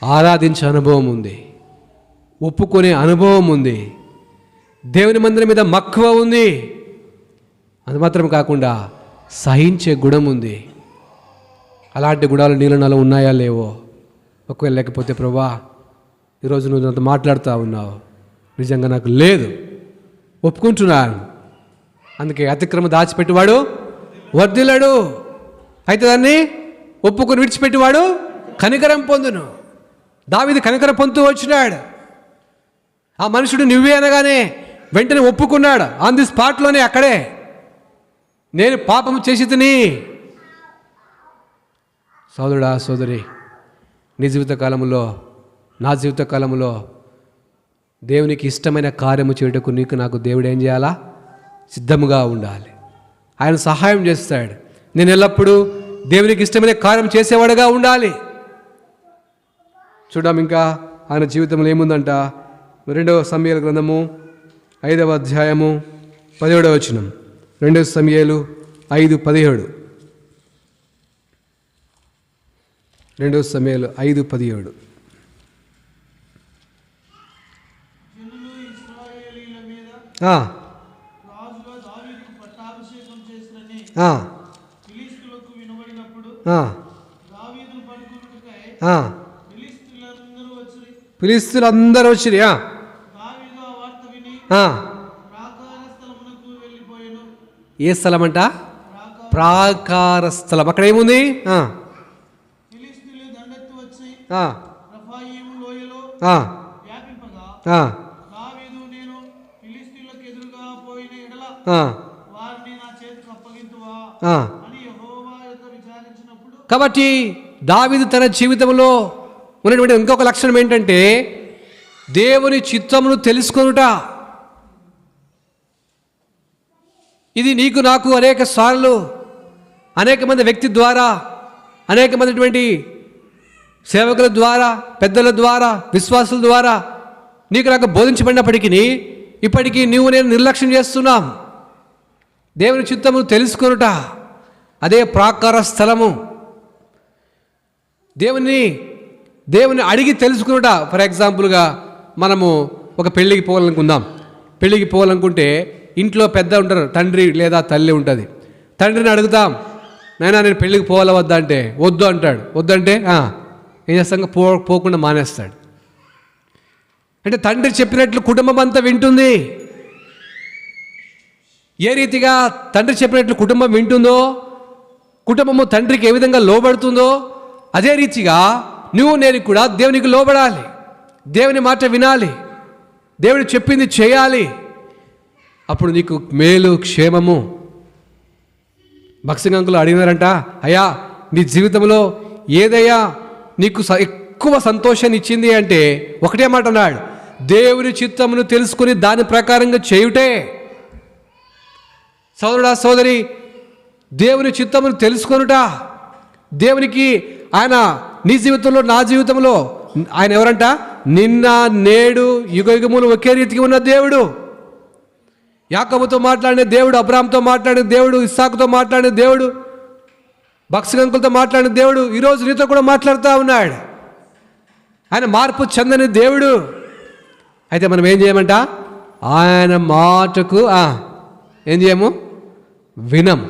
ఆరాధించే అనుభవం ఉంది, ఒప్పుకునే అనుభవం ఉంది, దేవుని మందిరం మీద మక్కువ ఉంది. అది మాత్రం కాకుండా సహించే గుణం ఉంది. అలాంటి గుణాలు నీలో నాలో ఉన్నాయా లేవో? ఒకవేళ లేకపోతే ప్రభువా ఈరోజు నువ్వు నాతో మాట్లాడుతూ ఉన్నావు, నిజంగా నాకు లేదు, ఒప్పుకుంటున్నాను. అందుకే అతిక్రమ దాచిపెట్టివాడు వర్ధిల్లడు, అయితే దాన్ని ఒప్పుకొని విడిచిపెట్టివాడు కనికరం పొందును. దావీదు కనికరం పొందుతూ వచ్చినాడు. ఆ మనుషుడు నువ్వే అనగానే వెంటనే ఒప్పుకున్నాడు. ఆన్ ది స్పాట్లోనే, అక్కడే, నేను పాపం చేసి తిని. సోదరుడా సోదరి, నీ జీవితకాలంలో, నా జీవితకాలంలో దేవునికి ఇష్టమైన కార్యము చేయుటకు నీకు నాకు దేవుడు ఏం చేయాలా? సిద్ధముగా ఉండాలి. ఆయన సహాయం చేస్తాడు. నేను ఎల్లప్పుడూ దేవునికి ఇష్టమైన కార్యం చేసేవాడుగా ఉండాలి. చూద్దాం ఇంకా ఆయన జీవితంలో ఏముందంట. 2 సమూయేలు గ్రంథము 5వ అధ్యాయము 17వ వచనం. 2 సమూయేలు 5:17. 2 సమూయేలు 5:17. ఫిలిష్తీయులందరూ వచ్చిరి. ఏ స్థలం అంట? ప్రాకార స్థలం. అక్కడ ఏముంది? కాబట్టి దావీదు తన జీవితంలో ఉన్నటువంటి ఇంకొక లక్షణం ఏంటంటే దేవుని చిత్తమును తెలుసుకొనుట. ఇది నీకు నాకు అనేక సార్లు అనేక మంది వ్యక్తి ద్వారా, అనేక మంది సేవకుల ద్వారా, పెద్దల ద్వారా, విశ్వాసుల ద్వారా నీకు నాకు బోధించబడినప్పటికీ ఇప్పటికీ నువ్వు నేను నిర్లక్ష్యం చేస్తున్నాం. దేవుని చిత్తమును తెలుసుకొనుట, అదే ప్రాకార స్థలము. దేవుని అడిగి తెలుసుకునుట. ఫర్ ఎగ్జాంపుల్గా మనము ఒక పెళ్ళికి పోవాలనుకుందాం. పెళ్ళికి పోవాలనుకుంటే ఇంట్లో పెద్ద ఉంటారు, తండ్రి లేదా తల్లి ఉంటుంది. తండ్రిని అడుగుతాం, నాయనా నేను పెళ్ళికి పోవాలా వద్దా అంటే వద్దు అంటాడు. వద్దంటే ఏం చేస్తాం? పోకుండా మానేస్తాడు. అంటే తండ్రి చెప్పినట్లు కుటుంబం అంతా వింటుంది. ఏ రీతిగా తండ్రి చెప్పినట్లు కుటుంబం వింటుందో, కుటుంబము తండ్రికి ఏ విధంగా లోబడుతుందో, అదే రీతిగా నువ్వు నేను కూడా దేవునికి లోబడాలి, దేవుని మాట వినాలి, దేవుడు చెప్పింది చేయాలి. అప్పుడు నీకు మేలు క్షేమము. భక్సింగంకులు అడిగినారంట, అయ్యా నీ జీవితంలో ఏదయ్యా నీకు ఎక్కువ సంతోషాన్ని ఇచ్చింది అంటే ఒకటే మాట అన్నాడు, దేవుని చిత్తమును తెలుసుకుని దాని ప్రకారంగా చేయుటే. సోదరుడా సోదరి, దేవుని చిత్తమును తెలుసుకొనుట, దేవునికి ఆయన నీ జీవితంలో నా జీవితంలో ఆయన ఎవరంట, నిన్న నేడు యుగయుగములు ఒకే రీతిగా ఉన్న దేవుడు. యాకోబుతో మాట్లాడిన దేవుడు, అబ్రాహాంతో మాట్లాడిన దేవుడు, ఇస్సాకుతో మాట్లాడిన దేవుడు, భక్సింగంకులతో మాట్లాడిన దేవుడు ఈరోజు నీతో కూడా మాట్లాడుతూ ఉన్నాడు. ఆయన మార్పు చెందని దేవుడు. అయితే మనం ఏం చేయమంట, ఆయన మాటకు ఏం చేయము, వినం,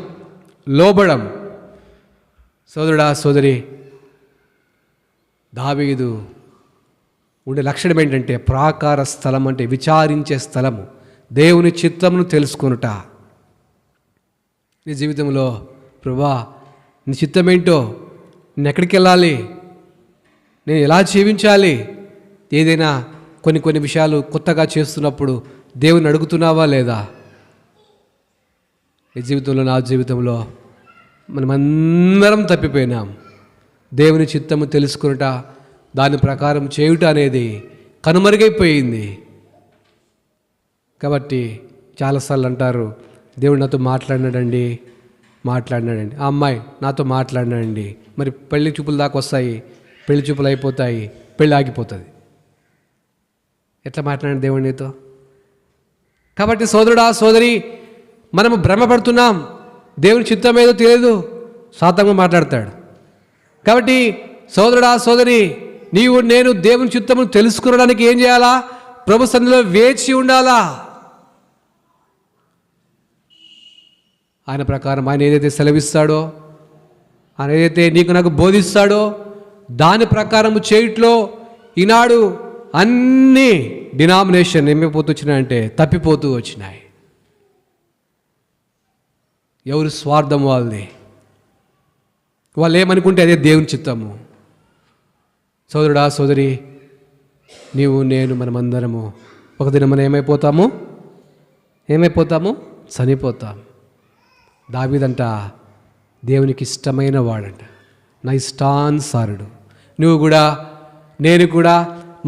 లోబడం. సోదరుడా సోదరి, దావీదు ఉండే లక్షణం ఏంటంటే ప్రాకార స్థలం, అంటే విచారించే స్థలము, దేవుని చిత్తమును తెలుసుకొనుట. నీ జీవితంలో ప్రభువా నీ చిత్తం ఏంటో, నేను ఎక్కడికి వెళ్ళాలి, నేను ఎలా జీవించాలి, ఏదైనా కొన్ని విషయాలు కొత్తగా చేస్తున్నప్పుడు దేవుని అడుగుతున్నావా లేదా? ఈ జీవితంలో నా జీవితంలో మనమందరం తప్పిపోయినాం. దేవుని చిత్తము తెలుసుకునుట, దాని ప్రకారం చేయుట అనేది కనుమరుగైపోయింది. కాబట్టి చాలాసార్లు అంటారు, దేవుడు నాతో మాట్లాడినాడండి. ఆ అమ్మాయి నాతో మాట్లాడినాడండి. మరి పెళ్లి చూపుల దాకా వస్తాయి, పెళ్లి చూపులు అయిపోతాయి, పెళ్ళి ఆగిపోతుంది. ఎట్లా మాట్లాడిన దేవుడు నీతో? కాబట్టి సోదరుడా సోదరి, మనము భ్రమపడుతున్నాం, దేవుని చిత్తం ఏదో తెలియదు, సాతాను మాట్లాడతాడు. కాబట్టి సోదరుడా సోదరి, నీవు నేను దేవుని చిత్తమును తెలుసుకోవడానికి ఏం చేయాలా? ప్రభు సన్నిధిలో వేచి ఉండాలా. ఆయన ప్రకారం ఆయన ఏదైతే సెలవిస్తాడో, ఆయన ఏదైతే నీకు నాకు బోధిస్తాడో దాని ప్రకారం చేయుట్లో ఈనాడు అన్ని డినామినేషన్ ఏమైపోతూ వచ్చినాయంటే తప్పిపోతూ వచ్చినాయి. ఎవరు స్వార్థం వాళ్ళది, వాళ్ళు ఏమనుకుంటే అదే దేవుని చిత్తము. సోదరుడా సోదరి, నీవు నేను మనమందరము ఒక దినం మనం ఏమైపోతాము? చనిపోతాం. దావీదంట దేవునికి ఇష్టమైన వాడంట, నా ఇష్టానుసారుడు. నువ్వు కూడా నేను కూడా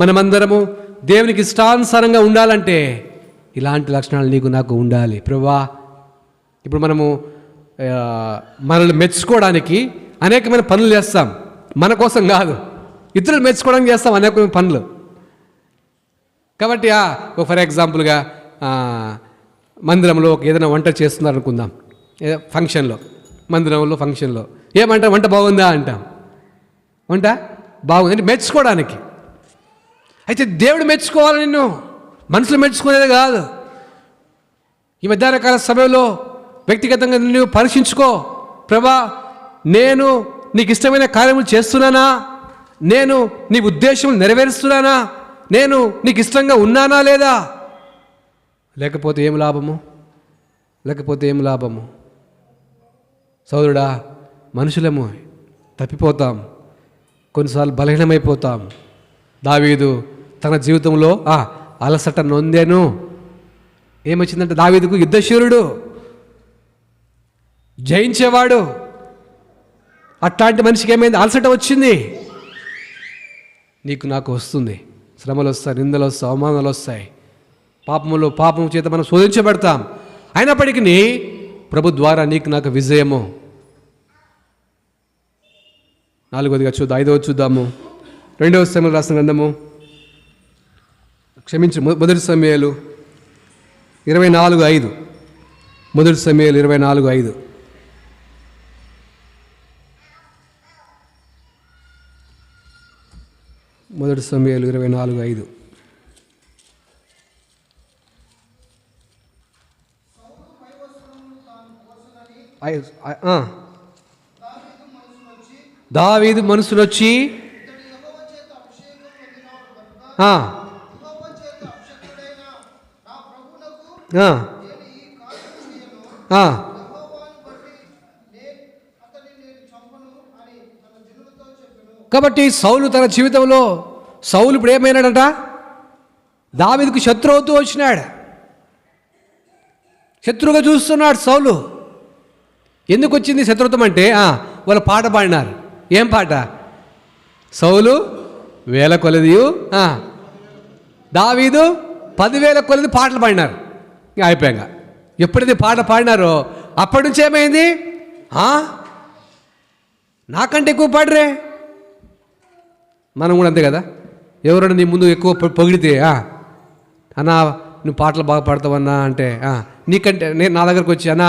మనమందరము దేవునికి ఇష్టానుసారంగా ఉండాలంటే ఇలాంటి లక్షణాలు నీకు నాకు ఉండాలి. ప్రభువా, ఇప్పుడు మనము మనల్ని మెచ్చుకోవడానికి అనేకమైన పనులు చేస్తాం, మన కోసం కాదు, ఇతరులు మెచ్చుకోవడానికి చేస్తాం అనేకమైన పనులు. కాబట్టి ఫర్ ఎగ్జాంపుల్గా మందిరంలో ఏదైనా వంట చేస్తున్నారు అనుకుందాం, ఫంక్షన్లో, మందిరంలో ఫంక్షన్లో ఏమంటాం, వంట బాగుందా అంటాం. వంట బాగుంది అంటే మెచ్చుకోవడానికి. అయితే దేవుడు మెచ్చుకోవాలి, నిన్ను మనుషులు మెచ్చుకునేది కాదు. ఈ మధ్యాహ్న కాల సమయంలో వ్యక్తిగతంగా నువ్వు పరీక్షించుకో. ప్రభా, నేను నీకు ఇష్టమైన కార్యములు చేస్తున్నానా? నేను నీ ఉద్దేశం నెరవేరుస్తున్నానా? నేను నీకు ఇష్టంగా ఉన్నానా లేదా? లేకపోతే ఏం లాభము? సోదరుడా, మనుషులము తప్పిపోతాం, కొన్నిసార్లు బలహీనమైపోతాం. దావీదు తన జీవితంలో అలసట నొందేను. ఏమొచ్చిందంటే దావీదుకు యుద్ధశూరుడు, జయించేవాడు. అట్లాంటి మనిషికి ఏమైంది? అలసట వచ్చింది. నీకు నాకు వస్తుంది, శ్రమలు వస్తాయి, నిందలు వస్తాయి, అవమానాలు వస్తాయి, పాపం చేత మనం శోధించబడతాం. అయినప్పటికీ ప్రభు ద్వారా నీకు నాకు విజయము. 4వదిగా చూద్దాం, 5వ చూద్దాము. 2వ సమూయేలు రాసిన గ్రంథము, మొదటి సమూయేలు 24:5. మొదటి సమూయేలు 24:5. మొదటి సమూయేలు 24:5. దావీదు మనసునొచ్చి కాబట్టి సౌలు తన జీవితంలో ఇప్పుడు ఏమైనాడట? దావీదుకు శత్రువు అవుతూ వచ్చినాడు, శత్రువుగా చూస్తున్నాడు సౌలు. ఎందుకు వచ్చింది శత్రుత్వం అంటే వాళ్ళు పాట పాడినారు. ఏం పాట? సౌలు 1000 కొలదియు దావీదు 10,000 కొలది పాటలు పాడినారు. ఇంకా అయిపోయాక ఎప్పుడైతే పాట పాడినారో అప్పటి నుంచి ఏమైంది? నాకంటే ఎక్కువ పాడరే. మనం కూడా అంతే కదా, ఎవరైనా నీ ముందు ఎక్కువ పొగిడితే అన్నా నువ్వు పాటలు బాగా పాడతావన్నా అంటే నీకంటే నేను నా దగ్గరకు వచ్చి అన్నా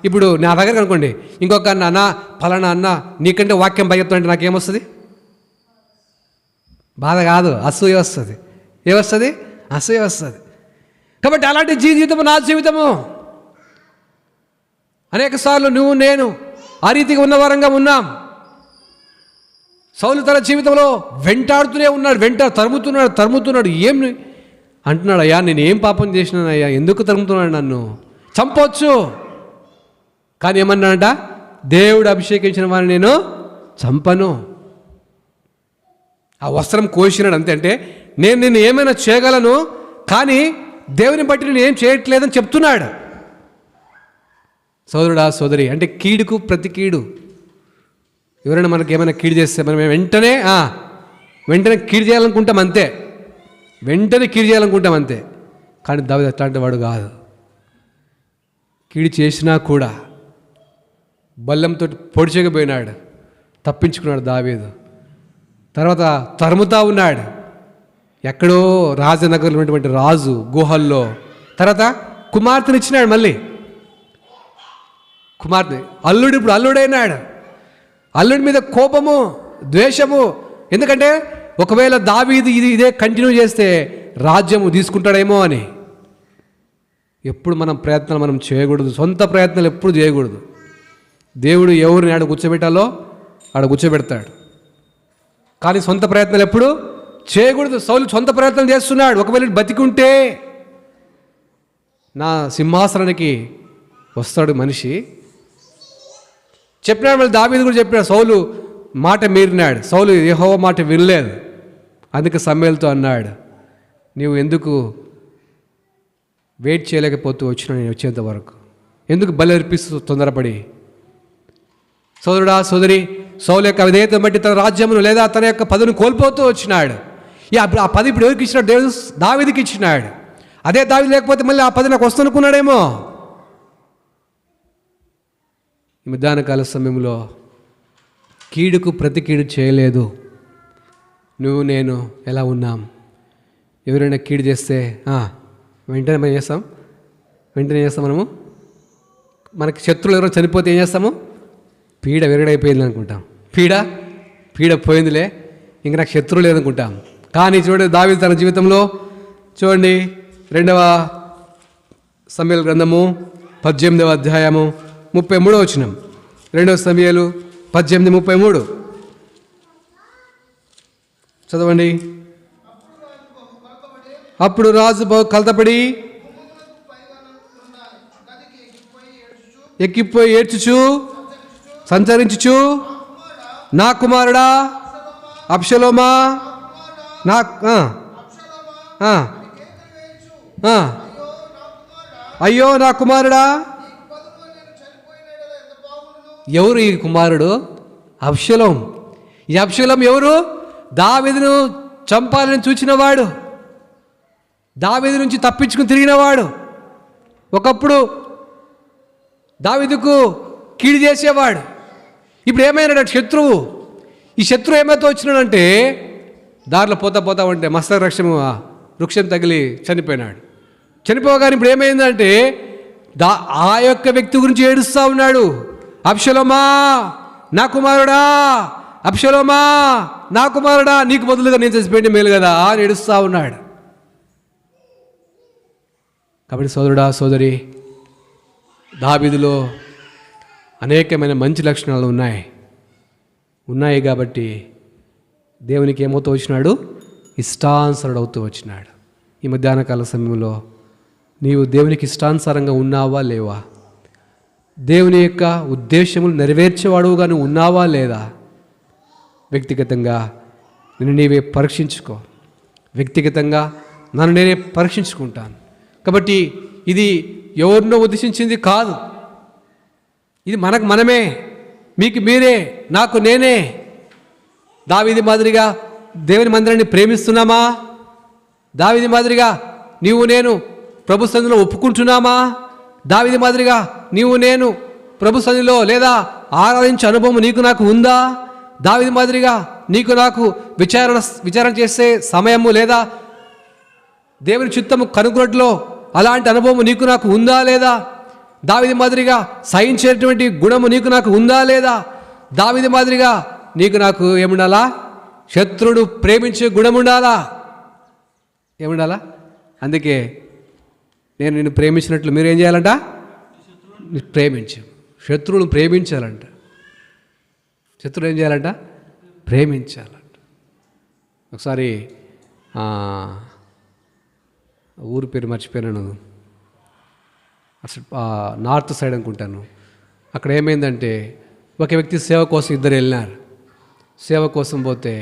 ఇప్పుడు నా దగ్గరకు అనుకోండి ఇంకొక అన్న ఫలానా అన్న నీకంటే వాక్యం భయత్వం అంటే నాకేమొస్తుంది? బాధ కాదు, అసూయ వస్తుంది. ఏమొస్తుంది? అసూయ వస్తుంది. కాబట్టి అలాంటి జీవితము నా జీవితము. అనేక సార్లు నువ్వు నేను ఆ రీతిగా ఉన్నవారంగా ఉన్నాం. సౌలు తన జీవితంలో వెంటాడుతూనే ఉన్నాడు, తరుముతున్నాడు. ఏం అంటున్నాడు? అయ్యా నేను ఏం పాపం చేసినానయ్యా, ఎందుకు తరుముతున్నాడు? నన్ను చంపవచ్చు. కానీ ఏమన్నాడంట? దేవుడు అభిషేకించిన వారిని నేను చంపను. ఆ వస్త్రం కోసినాడు అంతే. అంటే నేను నిన్ను ఏమైనా చేయగలను, కానీ దేవుని బట్టి నేను ఏం చేయట్లేదని చెప్తున్నాడు. సోదరుడా సోదరి, అంటే కీడుకు ప్రతి కీడు. ఎవరైనా మనకి ఏమైనా కీడు చేస్తే మనం వెంటనే కీడు చేయాలనుకుంటాం అంతే, కానీ దావీదు అట్లాంటి వాడు కాదు. కీడు చేసినా కూడా బల్లంతో పొడిచేకపోయినాడు, తప్పించుకున్నాడు దావీదు. తర్వాత తరుముతా ఉన్నాడు, ఎక్కడో రాజనగర్లో ఉన్నటువంటి రాజు గుహల్లో. తర్వాత కుమార్తెనిచ్చినాడు, మళ్ళీ కుమార్తె. అల్లుడు ఇప్పుడు అల్లుడైనాడు. అల్లుడి మీద కోపము, ద్వేషము. ఎందుకంటే ఒకవేళ దావీదు ఇదే కంటిన్యూ చేస్తే రాజ్యము తీసుకుంటాడేమో అని. ఎప్పుడు మనం చేయకూడదు, సొంత ప్రయత్నాలు ఎప్పుడు చేయకూడదు. దేవుడు ఎవరిని ఆడ కూర్చోబెట్టాలో ఆడ కూర్చోబెడతాడు, కానీ సొంత ప్రయత్నాలు ఎప్పుడు చేయకూడదు. సౌలు సొంత ప్రయత్నాలు చేస్తున్నాడు. ఒకవేళ బతికుంటే నా సింహాసనానికి వస్తాడు మనిషి చెప్పినాడు. మళ్ళీ దావీదు కూడా చెప్పినాడు, సౌలు మాట మీరినాడు. సౌలు యెహోవా మాట వినలేదు, అందుకే సమూయేలుతో అన్నాడు, నీవు ఎందుకు వెయిట్ చేయలేకపోతూ వచ్చినా నేను వచ్చేంత వరకు, ఎందుకు బలి అర్పిస్తూ తొందరపడి? సోదరుడా సోదరి, సౌలు యొక్క విధేయతను బట్టి తన రాజ్యమును లేదా తన యొక్క పదవిని కోల్పోతూ వచ్చినాడు. ఆ పదవి ఇప్పుడు ఎవరికి ఇచ్చినాడు? దేవుడు దావీదుకి ఇచ్చినాడు. అదే దావీదు లేకపోతే మళ్ళీ ఆ పదవి నాకు వస్తుందనుకున్నాడేమో. ఈ మధ్యాహ్న కాల సమయంలో కీడుకు ప్రతి కీడు చేయలేదు. నువ్వు నేను ఎలా ఉన్నాం? ఎవరైనా కీడు చేస్తే వెంటనే మనం చేస్తాం మనము. మనకి శత్రువులు ఎవరైనా చనిపోతే ఏం చేస్తాము? పీడ విరగడైపోయింది అనుకుంటాం. పీడ పోయిందిలే, ఇంక నాకు శత్రువు లేదనుకుంటాం. కానీ చూడండి, దావీదు తన జీవితంలో చూడండి, 2వ సమూయేలు గ్రంథము 18వ అధ్యాయము 33వ వచనం. 2వ సమూయేలు 18:33 చదవండి. అప్పుడు రాజు బహు కలతపడి ఎక్కిపోయి ఏడ్చుచు సంచరించుచు, నా కుమారుడా అబ్షలోమా, అయ్యో నా కుమారుడా. ఎవరు ఈ కుమారుడు? అబ్షలోం. ఈ అబ్షలోం ఎవరు? దావీదును చంపాలని చూచినవాడు, దావీదు నుంచి తప్పించుకుని తిరిగినవాడు. ఒకప్పుడు దావీదుకు కీడు చేసేవాడు. ఇప్పుడు ఏమైనాడు? శత్రువు. ఈ శత్రువు ఏమైతే వచ్చినాడంటే, దారిలో పోతా ఉంటే మస్తక వృక్షం తగిలి చనిపోయినాడు. చనిపోగానే ఇప్పుడు ఏమైందంటే ఆ యొక్క వ్యక్తి గురించి ఏడుస్తూ ఉన్నాడు. అబ్షలోమా నా కుమారుడా, అబ్షలోమా నా కుమారుడా, నీకు బదులుగా నేను చచ్చిపోయింది మేలు కదా అని ఏడుస్తూ ఉన్నాడు. కాబట్టి సోదరుడా సోదరి, దావీదులో అనేకమైన మంచి లక్షణాలు ఉన్నాయి కాబట్టి దేవునికి ఏమవుతూ వచ్చినాడు? ఇష్టానుసరుడు అవుతూ వచ్చినాడు. ఈ మధ్యాహ్న కాల సమయంలో నీవు దేవునికి ఇష్టానుసారంగా ఉన్నావా లేవా? దేవుని యొక్క ఉద్దేశములు నెరవేర్చేవాడుగా నువ్వు ఉన్నావా లేదా? వ్యక్తిగతంగా నిన్ను నీవే పరీక్షించుకో. వ్యక్తిగతంగా నన్ను నేనే పరీక్షించుకుంటాను. కాబట్టి ఇది ఎవరినో ఉద్దేశించింది కాదు, ఇది మనకు మనమే, మీకు మీరే, నాకు నేనే. దావీదు మాదిరిగా దేవుని మందిరాన్ని ప్రేమిస్తున్నామా? దావీదు మాదిరిగా నీవు నేను ప్రభు సన్నిధిలో ఒప్పుకుంటున్నామా? దావీదు మాదిరిగా నీవు నేను ప్రభు సన్నిధిలో లేదా ఆరాధించే అనుభవం నీకు నాకు ఉందా? దావీదు మాదిరిగా నీకు నాకు విచారణ చేసే సమయము లేదా దేవుని చిత్తము కనుగొనట్లో అలాంటి అనుభవం నీకు నాకు ఉందా లేదా? దావీదు మాదిరిగా సహించేటువంటి గుణము నీకు నాకు ఉందా లేదా? దావీదు మాదిరిగా నీకు నాకు ఏముండాలా? శత్రుడు ప్రేమించే గుణం ఉండాలా? ఏముండాలా? అందుకే నేను నిన్ను ప్రేమించినట్లు మీరు ఏం చేయాలంట? ప్రేమించు. శత్రువును ప్రేమించాలంట. శత్రువు ఏం చేయాలంట? ప్రేమించాలంట. ఒకసారి ఊరి పేరు మర్చిపోయాను, అసలు నార్త్ సైడ్ అనుకుంటాను. అక్కడ ఏమైందంటే ఒక వ్యక్తి సేవ కోసం ఇద్దరు వెళ్ళినారు. సేవ కోసం పోతే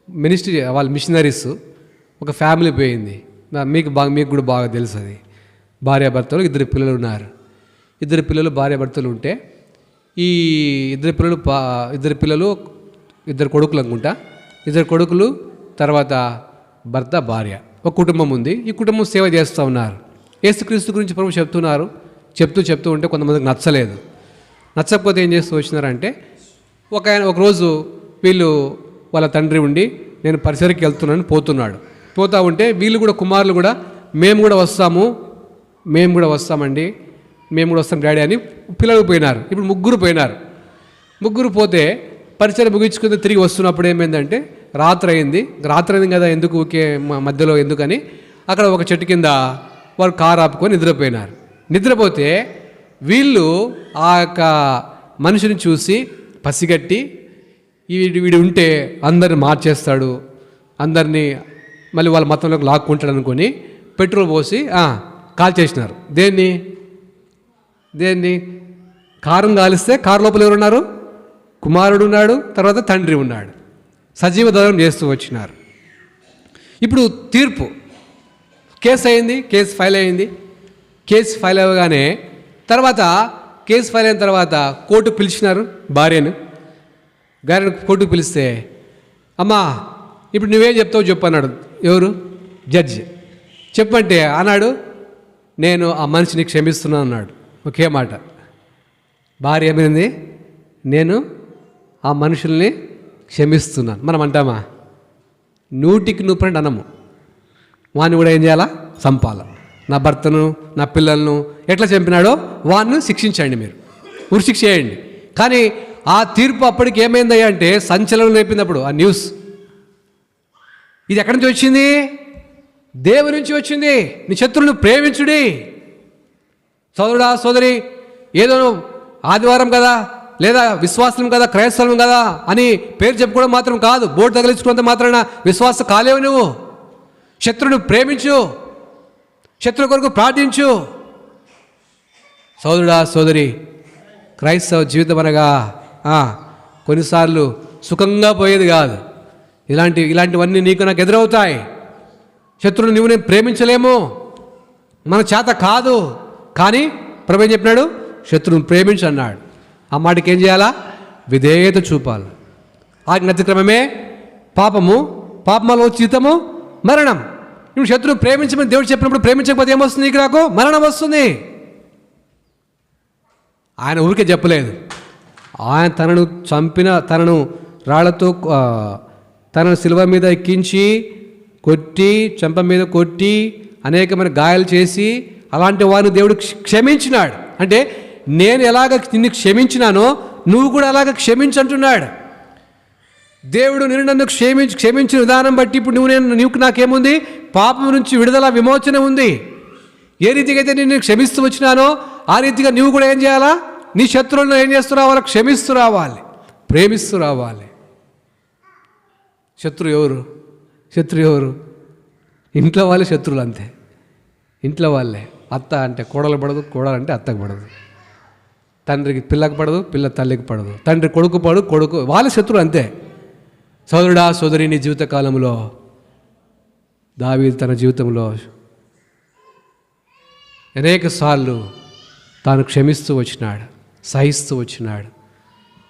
మినిస్ట్రీ వాళ్ళ మిషనరీస్ ఒక ఫ్యామిలీ పోయింది. మీకు కూడా బాగా తెలుసు. అది భార్యాభర్తలు, ఇద్దరు పిల్లలు ఉన్నారు. ఇద్దరు పిల్లలు భార్యాభర్తలు ఉంటే ఈ ఇద్దరు పిల్లలు ఇద్దరు కొడుకులు అనుకుంటా. ఇద్దరు కొడుకులు, తర్వాత భర్త, భార్య, ఒక కుటుంబం ఉంది. ఈ కుటుంబం సేవ చేస్తూ ఉన్నారు. యేసుక్రీస్తు గురించి ప్రభు చెప్తున్నారు. చెప్తూ ఉంటే కొంతమందికి నచ్చలేదు. నచ్చకపోతే ఏం చేస్తూ వచ్చినారంటే ఒకరోజు వీళ్ళు వాళ్ళ తండ్రి ఉండి నేను పరిసరికి వెళ్తున్నాను పోతూ ఉంటే వీళ్ళు కూడా కుమారులు కూడా మేము కూడా వస్తామండి, మేము కూడా వస్తాం డాడీ అని పిల్లలు పోయినారు. ఇప్పుడు ముగ్గురు పోతే పరిచయం ముగించుకుని తిరిగి వస్తున్నప్పుడు ఏమైందంటే రాత్రి అయింది కదా, ఎందుకు ఊకే మధ్యలో ఎందుకని అక్కడ ఒక చెట్టు కింద వారు కారు ఆపుకొని నిద్రపోతే వీళ్ళు ఆ యొక్క మనిషిని చూసి పసిగట్టి వీడు ఉంటే అందరిని మార్చేస్తాడు, అందరినీ మళ్ళీ వాళ్ళ మతంలోకి లాక్కుంటాడు అనుకొని పెట్రోల్ పోసి కాల్ చేసినారు. దేన్ని కారును కాలిస్తే కారు లోపల ఎవరున్నారు? కుమారుడు ఉన్నాడు, తర్వాత తండ్రి ఉన్నాడు. సజీవ దహనం చేస్తూ వచ్చినారు. ఇప్పుడు తీర్పు కేసు అయింది, కేసు ఫైల్ అయింది. కేసు ఫైల్ అవ్వగానే కేసు ఫైల్ అయిన తర్వాత కోర్టుకు పిలిచినారు భార్యను కోర్టుకు పిలిస్తే, అమ్మా ఇప్పుడు నువ్వేం చెప్తావు చెప్పు అన్నాడు. ఎవరు? జడ్జి. చెప్పంటే అన్నాడు, నేను ఆ మనిషిని క్షమిస్తున్నాను అన్నాడు. ఒకే మాట. భార్య ఏమైంది? నేను ఆ మనుషుల్ని క్షమిస్తున్నాను. మనం అంటామా? 100% అనము. వాడిని కూడా ఏం చేయాలా? చంపాల. నా భర్తను, నా పిల్లలను ఎట్లా చంపినాడో వాడిని శిక్షించండి, మీరు ఉరిశిక్ష చేయండి. కానీ ఆ తీర్పు అప్పటికి ఏమైందయ్యా అంటే సంచలనం రేపినప్పుడు ఆ న్యూస్, ఇది ఎక్కడి నుంచి వచ్చింది? దేవుని నుంచి వచ్చింది. నీ శత్రువులను ప్రేమించుడి. సోదరుడా, సోదరి, ఏదో ఆదివారం కదా, లేదా విశ్వాసం కదా, క్రైస్తవం కదా అని పేరు చెప్పుకోవడం మాత్రం కాదు. బోర్డు తగిలించుకున్నంత మాత్రాన విశ్వాసం కాలేవు. నువ్వు శత్రువును ప్రేమించు, శత్రువు కొరకు ప్రార్థించు. సోదరుడా, సోదరి, క్రైస్తవ జీవితం అనగా కొన్నిసార్లు సుఖంగా పోయేది కాదు. ఇలాంటివన్నీ నీకు నాకు ఎదురవుతాయి. శత్రువును నువ్వు నేను ప్రేమించలేము, మన చేత కాదు. కానీ ప్రభు ఏం చెప్పినాడు? శత్రువును ప్రేమించు అన్నాడు. ఆ మాటకి ఏం చేయాలా? విధేయత చూపాలి. ఆజ్ఞ అతిక్రమమే పాపము, పాపములో జీతము మరణం. నువ్వు శత్రువును ప్రేమించమని దేవుడు చెప్పినప్పుడు ప్రేమించకపోతే ఏమొస్తుంది? నీకు నాకు మరణం వస్తుంది. ఆయన ఊరికే చెప్పలేదు. ఆయన తనను చంపిన, తనను రాళ్లతో తనను శిలువ మీద ఎక్కించి కొట్టి, చెంప మీద కొట్టి అనేకమైన గాయాలు చేసి అలాంటి వారిని దేవుడు క్షమించినాడు. అంటే నేను ఎలాగ నిన్ను క్షమించినానో నువ్వు కూడా అలాగ క్షమించంటున్నాడు దేవుడు. నన్ను క్షమించిన విధానం బట్టి ఇప్పుడు నువ్వు నాకేముంది? పాపం నుంచి విడుదల, విమోచన ఉంది. ఏ రీతిగా అయితే నేను క్షమిస్తూ వచ్చినానో ఆ రీతిగా నువ్వు కూడా ఏం చేయాలా? నీ శత్రువులను ఏం చేస్తూ రావాలి? క్షమిస్తూ రావాలి, ప్రేమిస్తూ రావాలి. శత్రువు ఎవరు? ఇంట్లో వాళ్ళే శత్రువులు, అంతే. ఇంట్లో వాళ్ళే. అత్త అంటే కోడలు పడదు, కోడలు అంటే అత్తకు పడదు. తండ్రికి పిల్లకి పడదు, పిల్ల తల్లికి పడదు, తండ్రి కొడుకు పడు, కొడుకు వాళ్ళ శత్రువు అంతే. సోదరుడా సోదరి, నీ జీవిత కాలంలో దావీదు తన జీవితంలో అనేక సార్లు తాను క్షమిస్తూ వచ్చినాడు, సహిస్తూ వచ్చినాడు,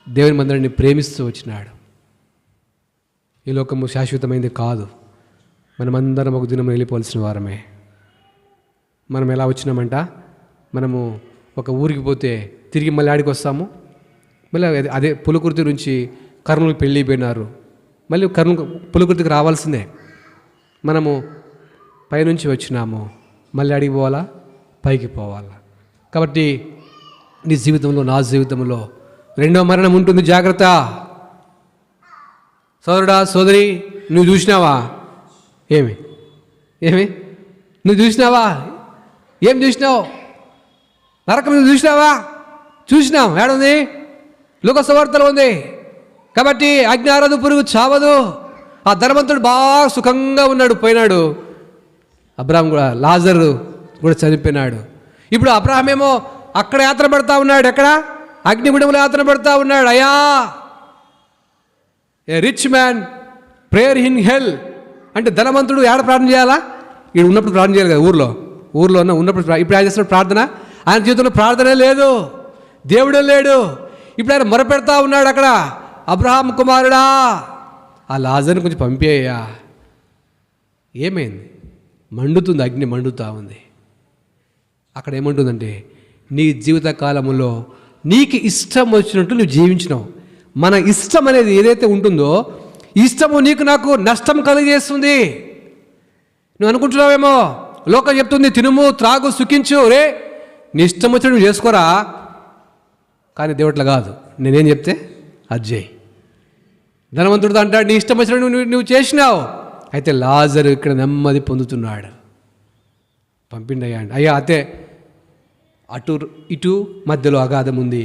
దేవుని మందిరాన్ని ప్రేమిస్తూ వచ్చినాడు. ఈ లోకము శాశ్వతమైనది కాదు. మనమందరం ఒక దినం వెళ్ళిపోవాల్సిన వారమే. మనం ఎలా వచ్చినామంట, మనము ఒక ఊరికి పోతే తిరిగి మళ్ళీ ఆడికి వస్తాము. మళ్ళీ అదే పులకుర్తి నుంచి కర్నూలు పెళ్ళి పోయినారు, మళ్ళీ పులకుర్తికి రావాల్సిందే. మనము పైనుంచి వచ్చినాము, మళ్ళీ అడిగి పోవాలా, పైకి పోవాలా. కాబట్టి నీ జీవితంలో, నా జీవితంలో రెండో మరణం ఉంటుంది, జాగ్రత్త. సోదరుడా సోదరి, నువ్వు చూసినావా? ఏమి నువ్వు చూసినావా? ఏం చూసినావు? నరకం నువ్వు చూసినావా? చూసినావు. ఏడుంది? లోకసువార్తలో ఉంది. కాబట్టి అజ్ఞానదు పురుగు చావదు. ఆ ధనవంతుడు బాగా సుఖంగా ఉన్నాడు, పోయినాడు. అబ్రాహాం కూడా, లాజరు కూడా చనిపోయినాడు. ఇప్పుడు అబ్రాహాం ఏమో అక్కడ యాత్ర పడతా ఉన్నాడు. ఎక్కడ? అగ్నిగుండంలో యాత్ర పడతా ఉన్నాడు. అయ్యా, a rich man prayer in hell అంటే ధనవంతుడు ఏడ ప్రార్థన చేయాలా? ఇక్కడ ఉన్నప్పుడు ప్రార్థన చేయాలి కదా, ఊర్లో ఉన్నప్పుడు. ఇప్పుడు ఆయన చేస్తున్న ప్రార్థన, ఆయన జీవితంలో ప్రార్థనే లేదు, దేవుడే లేడు. ఇప్పుడు ఆయన మొరపెడతా ఉన్నాడు అక్కడ, అబ్రహాం కుమారుడా ఆ లాజర్ని కొంచెం పంపేయ్యా. ఏమైంది? మండుతుంది, అగ్ని మండుతూ ఉంది. అక్కడ ఏమంటుందంటే, నీ జీవిత కాలంలో నీకు ఇష్టం వచ్చినట్టు నువ్వు జీవించినావు. మన ఇష్టం అనేది ఏదైతే ఉంటుందో, ఇష్టము నీకు నాకు నష్టం కలిగజేస్తుంది. నువ్వు అనుకుంటున్నావేమో, లోకం చెప్తుంది తినుము త్రాగు సుఖించు, రే నీ ఇష్టం వచ్చినట్టు నువ్వు చేసుకోరా. కానీ దేవుట్లా కాదు, నేనేం చెప్తే అది చేయి. ధనవంతుడితో అంటాడు, నీ ఇష్టం వచ్చినట్టు నువ్వు చేసినావు. అయితే లాజరు ఇక్కడ నెమ్మది పొందుతున్నాడు. పంపిండయ్యా అండి. అయ్యా అతే అటు ఇటు మధ్యలో అగాధం ఉంది,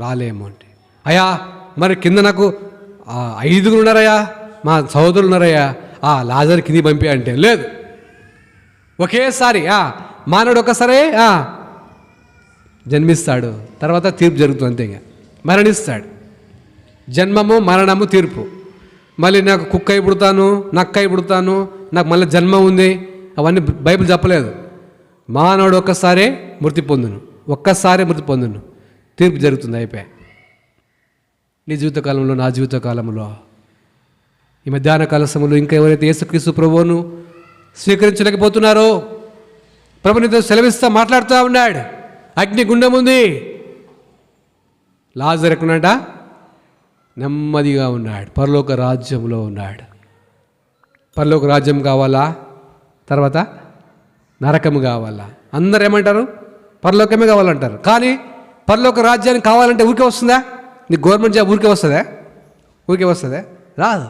రాలేమో అంటే. అయ్యా మరి కింద నాకు 5 ఉన్నారయ్యా, మా సహోదరులు ఉన్నారయ్యా, లాజర్ కింది పంపి అంటే లేదు. ఒకేసారి మానవుడు ఒకసారి జన్మిస్తాడు, తర్వాత తీర్పు జరుగుతుంది, అంతే. ఇంకా మరణిస్తాడు. జన్మము మరణము తీర్పు. మళ్ళీ నాకు కుక్క అయి పుడతాను, నక్క అయి పుడతాను, నాకు మళ్ళీ జన్మ ఉంది, అవన్నీ బైబిల్ చెప్పలేదు. మానవుడు ఒక్కసారే మృతి పొందును, తీర్పు జరుగుతుంది, అయిపోయా. నీ జీవితకాలంలో, నా జీవితకాలంలో, ఈ మధ్యాహ్న కాల సమయంలో ఇంకా ఎవరైతే యేసుక్రీస్తు ప్రభువును స్వీకరించలేకపోతున్నారో, ప్రభు నీతో సెలవిస్తా మాట్లాడుతూ ఉన్నాడు. అగ్ని గుండం ఉంది. లాజరు ఎక్కడున్నాడ? నెమ్మదిగా ఉన్నాడు, పరలోక రాజ్యంలో ఉన్నాడు. పరలోక రాజ్యం కావాలా, తర్వాత నరకము కావాలా? అందరు ఏమంటారు? పరలోకమే కావాలంటారు. కానీ పరలోక రాజ్యానికి కావాలంటే ఊరికే వస్తుందా? నీ గవర్నమెంట్ జాబ్ ఊరికే వస్తుందా? రాదు.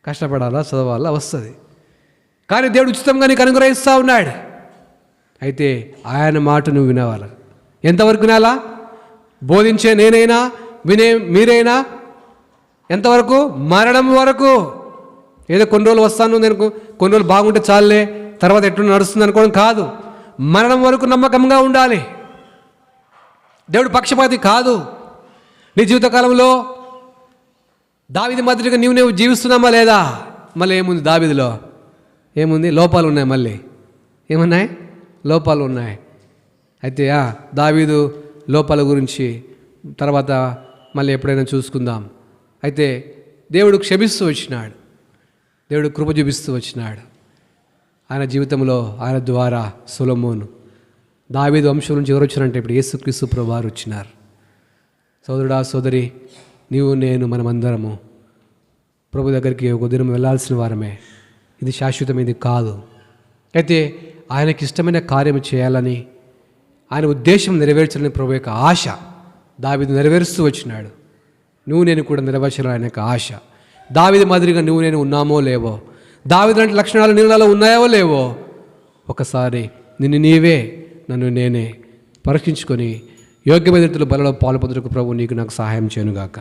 కష్టపడాలా, చదవాలా, వస్తుంది. కానీ దేవుడు ఉచితంగా నీకు అనుగ్రహిస్తూ ఉన్నాడు. అయితే ఆయన మాట నువ్వు వినవాలి. ఎంతవరకు వినాలా? బోధించే నేనైనా, వినే మీరైనా ఎంతవరకు? మరణం వరకు. ఏదో కొన్ని రోజులు వస్తాను, నేను కొన్ని రోజులు బాగుంటే చాలులే, తర్వాత ఎట్లా నడుస్తుంది అనుకోవడం కాదు. మరణం వరకు నమ్మకంగా ఉండాలి. దేవుడు పక్షపాతి కాదు. నీ జీవితకాలంలో దావీదు మాదిరిగా నువ్వు జీవిస్తున్నామా లేదా? మళ్ళీ ఏముంది దావీదులో? ఏముంది? లోపాలు ఉన్నాయి. మళ్ళీ ఏమున్నాయి? లోపాలు ఉన్నాయి. అయితే దావీదు లోపాల గురించి తర్వాత మళ్ళీ ఎప్పుడైనా చూసుకుందాం. అయితే దేవుడు క్షమిస్తూ వచ్చినాడు, దేవుడు కృప చూపిస్తూ వచ్చినాడు. ఆయన జీవితంలో ఆయన ద్వారా సొలొమోను, దావీదు వంశం నుంచి ఎవరు వచ్చారంటే ఇప్పుడు యేసుక్రీస్తు ప్రభువు వారు వచ్చినారు. సోదరుడా సోదరి, నీవు నేను మనమందరము ప్రభు దగ్గరికి ఒక దినం వెళ్ళాల్సిన వారమే. ఇది శాశ్వతమైనది కాదు. అయితే ఆయనకి ఇష్టమైన కార్యం చేయాలని, ఆయన ఉద్దేశం నెరవేర్చాలని ప్రభు యొక్క ఆశ దావీదు నెరవేరుస్తూ వచ్చినాడు. నువ్వు నేను కూడా నెరవేర్చాలని ఆయన యొక్క ఆశ. దావీదు మాదిరిగా నువ్వు నేను ఉన్నామో లేవో, దావీదు లాంటి లక్షణాలు నీళ్ళలో ఉన్నాయో లేవో, ఒకసారి నిన్ను నీవే, నన్ను నేనే పరీక్షించుకొని యోగ్యమైన రీతిలో బలలో పాలు పొందుటకు ప్రభు నీకు నాకు సహాయం చేయనుగాక.